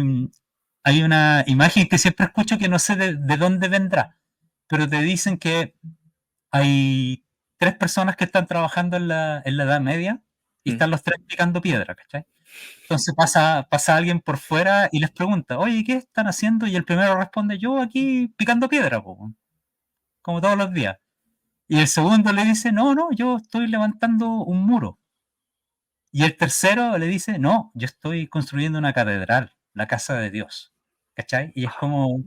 una imagen que siempre escucho que no sé de dónde vendrá, pero te dicen que hay tres personas que están trabajando en la Edad Media y Mm. están los tres picando piedra, ¿cachai? Entonces pasa alguien por fuera y les pregunta, oye, ¿qué están haciendo? Y el primero responde, yo aquí picando piedra, po, como todos los días. Y el segundo le dice, no, no, yo estoy levantando un muro. Y el tercero le dice, no, yo estoy construyendo una catedral, la casa de Dios. ¿Cachai? Y es como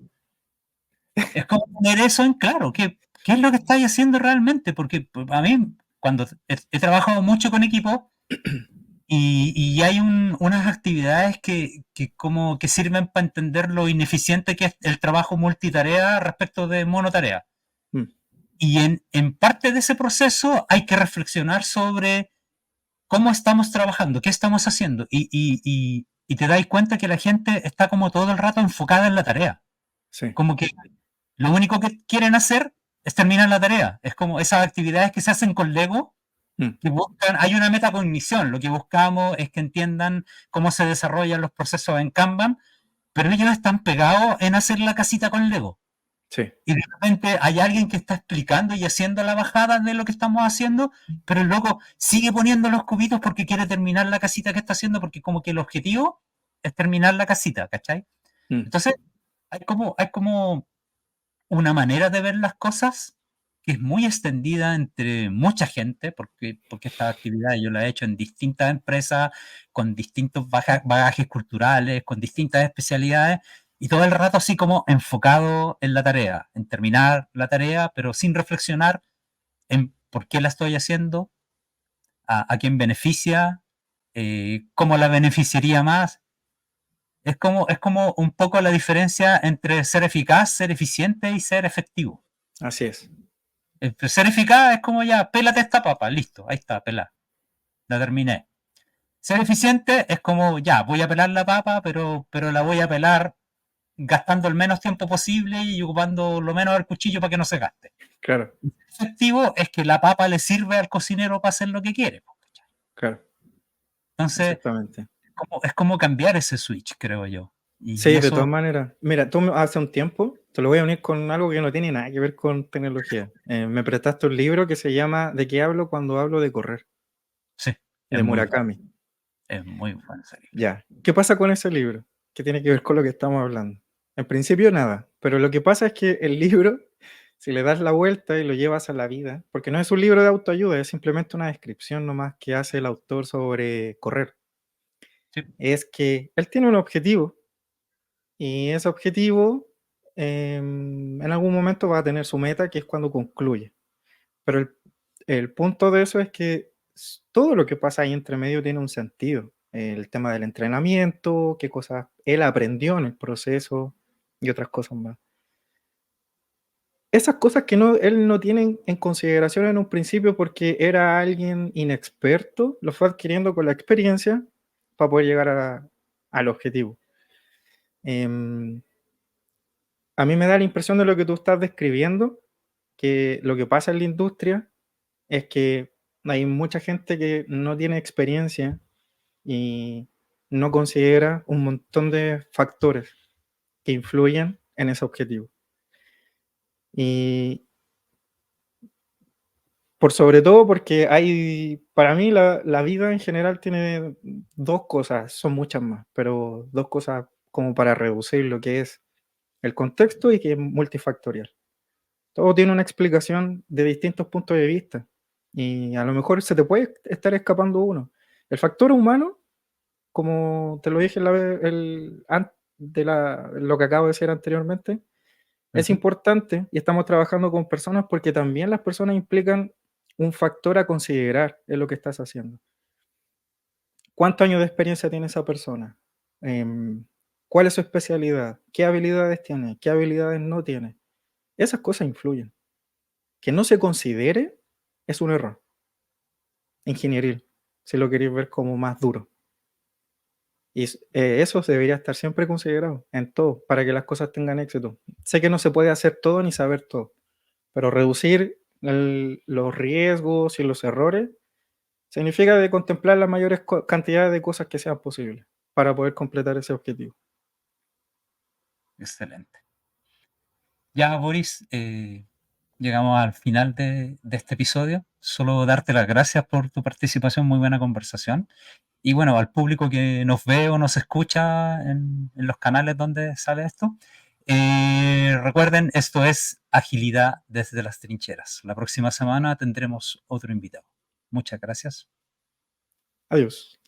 poner eso en claro, qué es lo que estáis haciendo realmente, porque pues, a mí, cuando he trabajado mucho con equipos, y hay unas actividades que como que sirven para entender lo ineficiente que es el trabajo multitarea respecto de monotarea. Mm. Y en parte de ese proceso hay que reflexionar sobre cómo estamos trabajando, qué estamos haciendo, y te dais cuenta que la gente está como todo el rato enfocada en la tarea. Sí. Como que lo único que quieren hacer es terminar la tarea. Es como esas actividades que se hacen con Lego, Mm. que buscan, hay una metacognición, lo que buscamos es que entiendan cómo se desarrollan los procesos en Kanban, pero ellos están pegados en hacer la casita con Lego. Sí. Y de repente hay alguien que está explicando y haciendo la bajada de lo que estamos haciendo, pero el loco sigue poniendo los cubitos porque quiere terminar la casita que está haciendo, porque como que el objetivo es terminar la casita, ¿cachai? Mm. Entonces, hay como una manera de ver las cosas que es muy extendida entre mucha gente, porque esta actividad yo la he hecho en distintas empresas, con distintos bagajes culturales, con distintas especialidades, y todo el rato así como enfocado en la tarea, en terminar la tarea, pero sin reflexionar en por qué la estoy haciendo, a quién beneficia, cómo la beneficiaría más. Es como un poco la diferencia entre ser eficaz, ser eficiente y ser efectivo. Así es. Ser eficaz es como ya, pélate esta papa, listo, ahí está, pelá, la terminé. Ser eficiente es como ya, voy a pelar la papa, pero la voy a pelar gastando el menos tiempo posible y ocupando lo menos el cuchillo para que no se gaste. Claro, Efectivo es que la papa le sirve al cocinero para hacer lo que quiere. claro, Entonces, exactamente. es como cambiar ese switch, creo yo. Y Sí, de todas eso, maneras. Mira, hace un tiempo, te lo voy a unir con algo que no tiene nada que ver con tecnología. Me prestaste un libro que se llama ¿De qué hablo cuando hablo de correr? sí, es De muy bueno. Murakami. Es muy bueno ese libro. Ya. ¿Qué pasa con ese libro? ¿Qué tiene que ver con lo que estamos hablando? En principio nada, pero lo que pasa es que el libro, si le das la vuelta y lo llevas a la vida, porque no es un libro de autoayuda, es simplemente una descripción nomás que hace el autor sobre correr, Sí, es que él tiene un objetivo y ese objetivo en algún momento va a tener su meta, que es cuando concluye. Pero el punto de eso es que todo lo que pasa ahí entre medio tiene un sentido. El tema del entrenamiento, qué cosas él aprendió en el proceso y otras cosas más. Esas cosas que él no tiene en consideración en un principio porque era alguien inexperto, lo fue adquiriendo con la experiencia para poder llegar al objetivo. Em, a mí me da la impresión de lo que tú estás describiendo, que lo que pasa en la industria es que hay mucha gente que no tiene experiencia y no considera un montón de factores que influyen en ese objetivo. Y por sobre todo porque para mí la vida en general tiene dos cosas, son muchas más, pero dos cosas como para reducir lo que es el contexto y que es multifactorial. Todo tiene una explicación de distintos puntos de vista y a lo mejor se te puede estar escapando uno. El factor humano, como te lo dije lo que acabo de decir anteriormente, es ujú, importante y estamos trabajando con personas porque también las personas implican un factor a considerar en lo que estás haciendo. ¿Cuántos años de experiencia tiene esa persona? Em, ¿Cuál es su especialidad? ¿Qué habilidades tiene? ¿Qué habilidades no tiene? Esas cosas influyen. Que no se considere es un error ingenieril, si lo queréis ver como más duro. Y eso debería estar siempre considerado en todo para que las cosas tengan éxito. Sé que no se puede hacer todo ni saber todo, pero reducir los riesgos y los errores significa de contemplar las mayores cantidades de cosas que sean posibles para poder completar ese objetivo. excelente. Ya, Boris, llegamos al final de este episodio. Solo darte las gracias por tu participación, muy buena conversación. Y bueno, al público que nos ve o nos escucha en los canales donde sale esto, recuerden, esto es Agilidad desde las Trincheras. La próxima semana tendremos otro invitado. Muchas gracias. Adiós.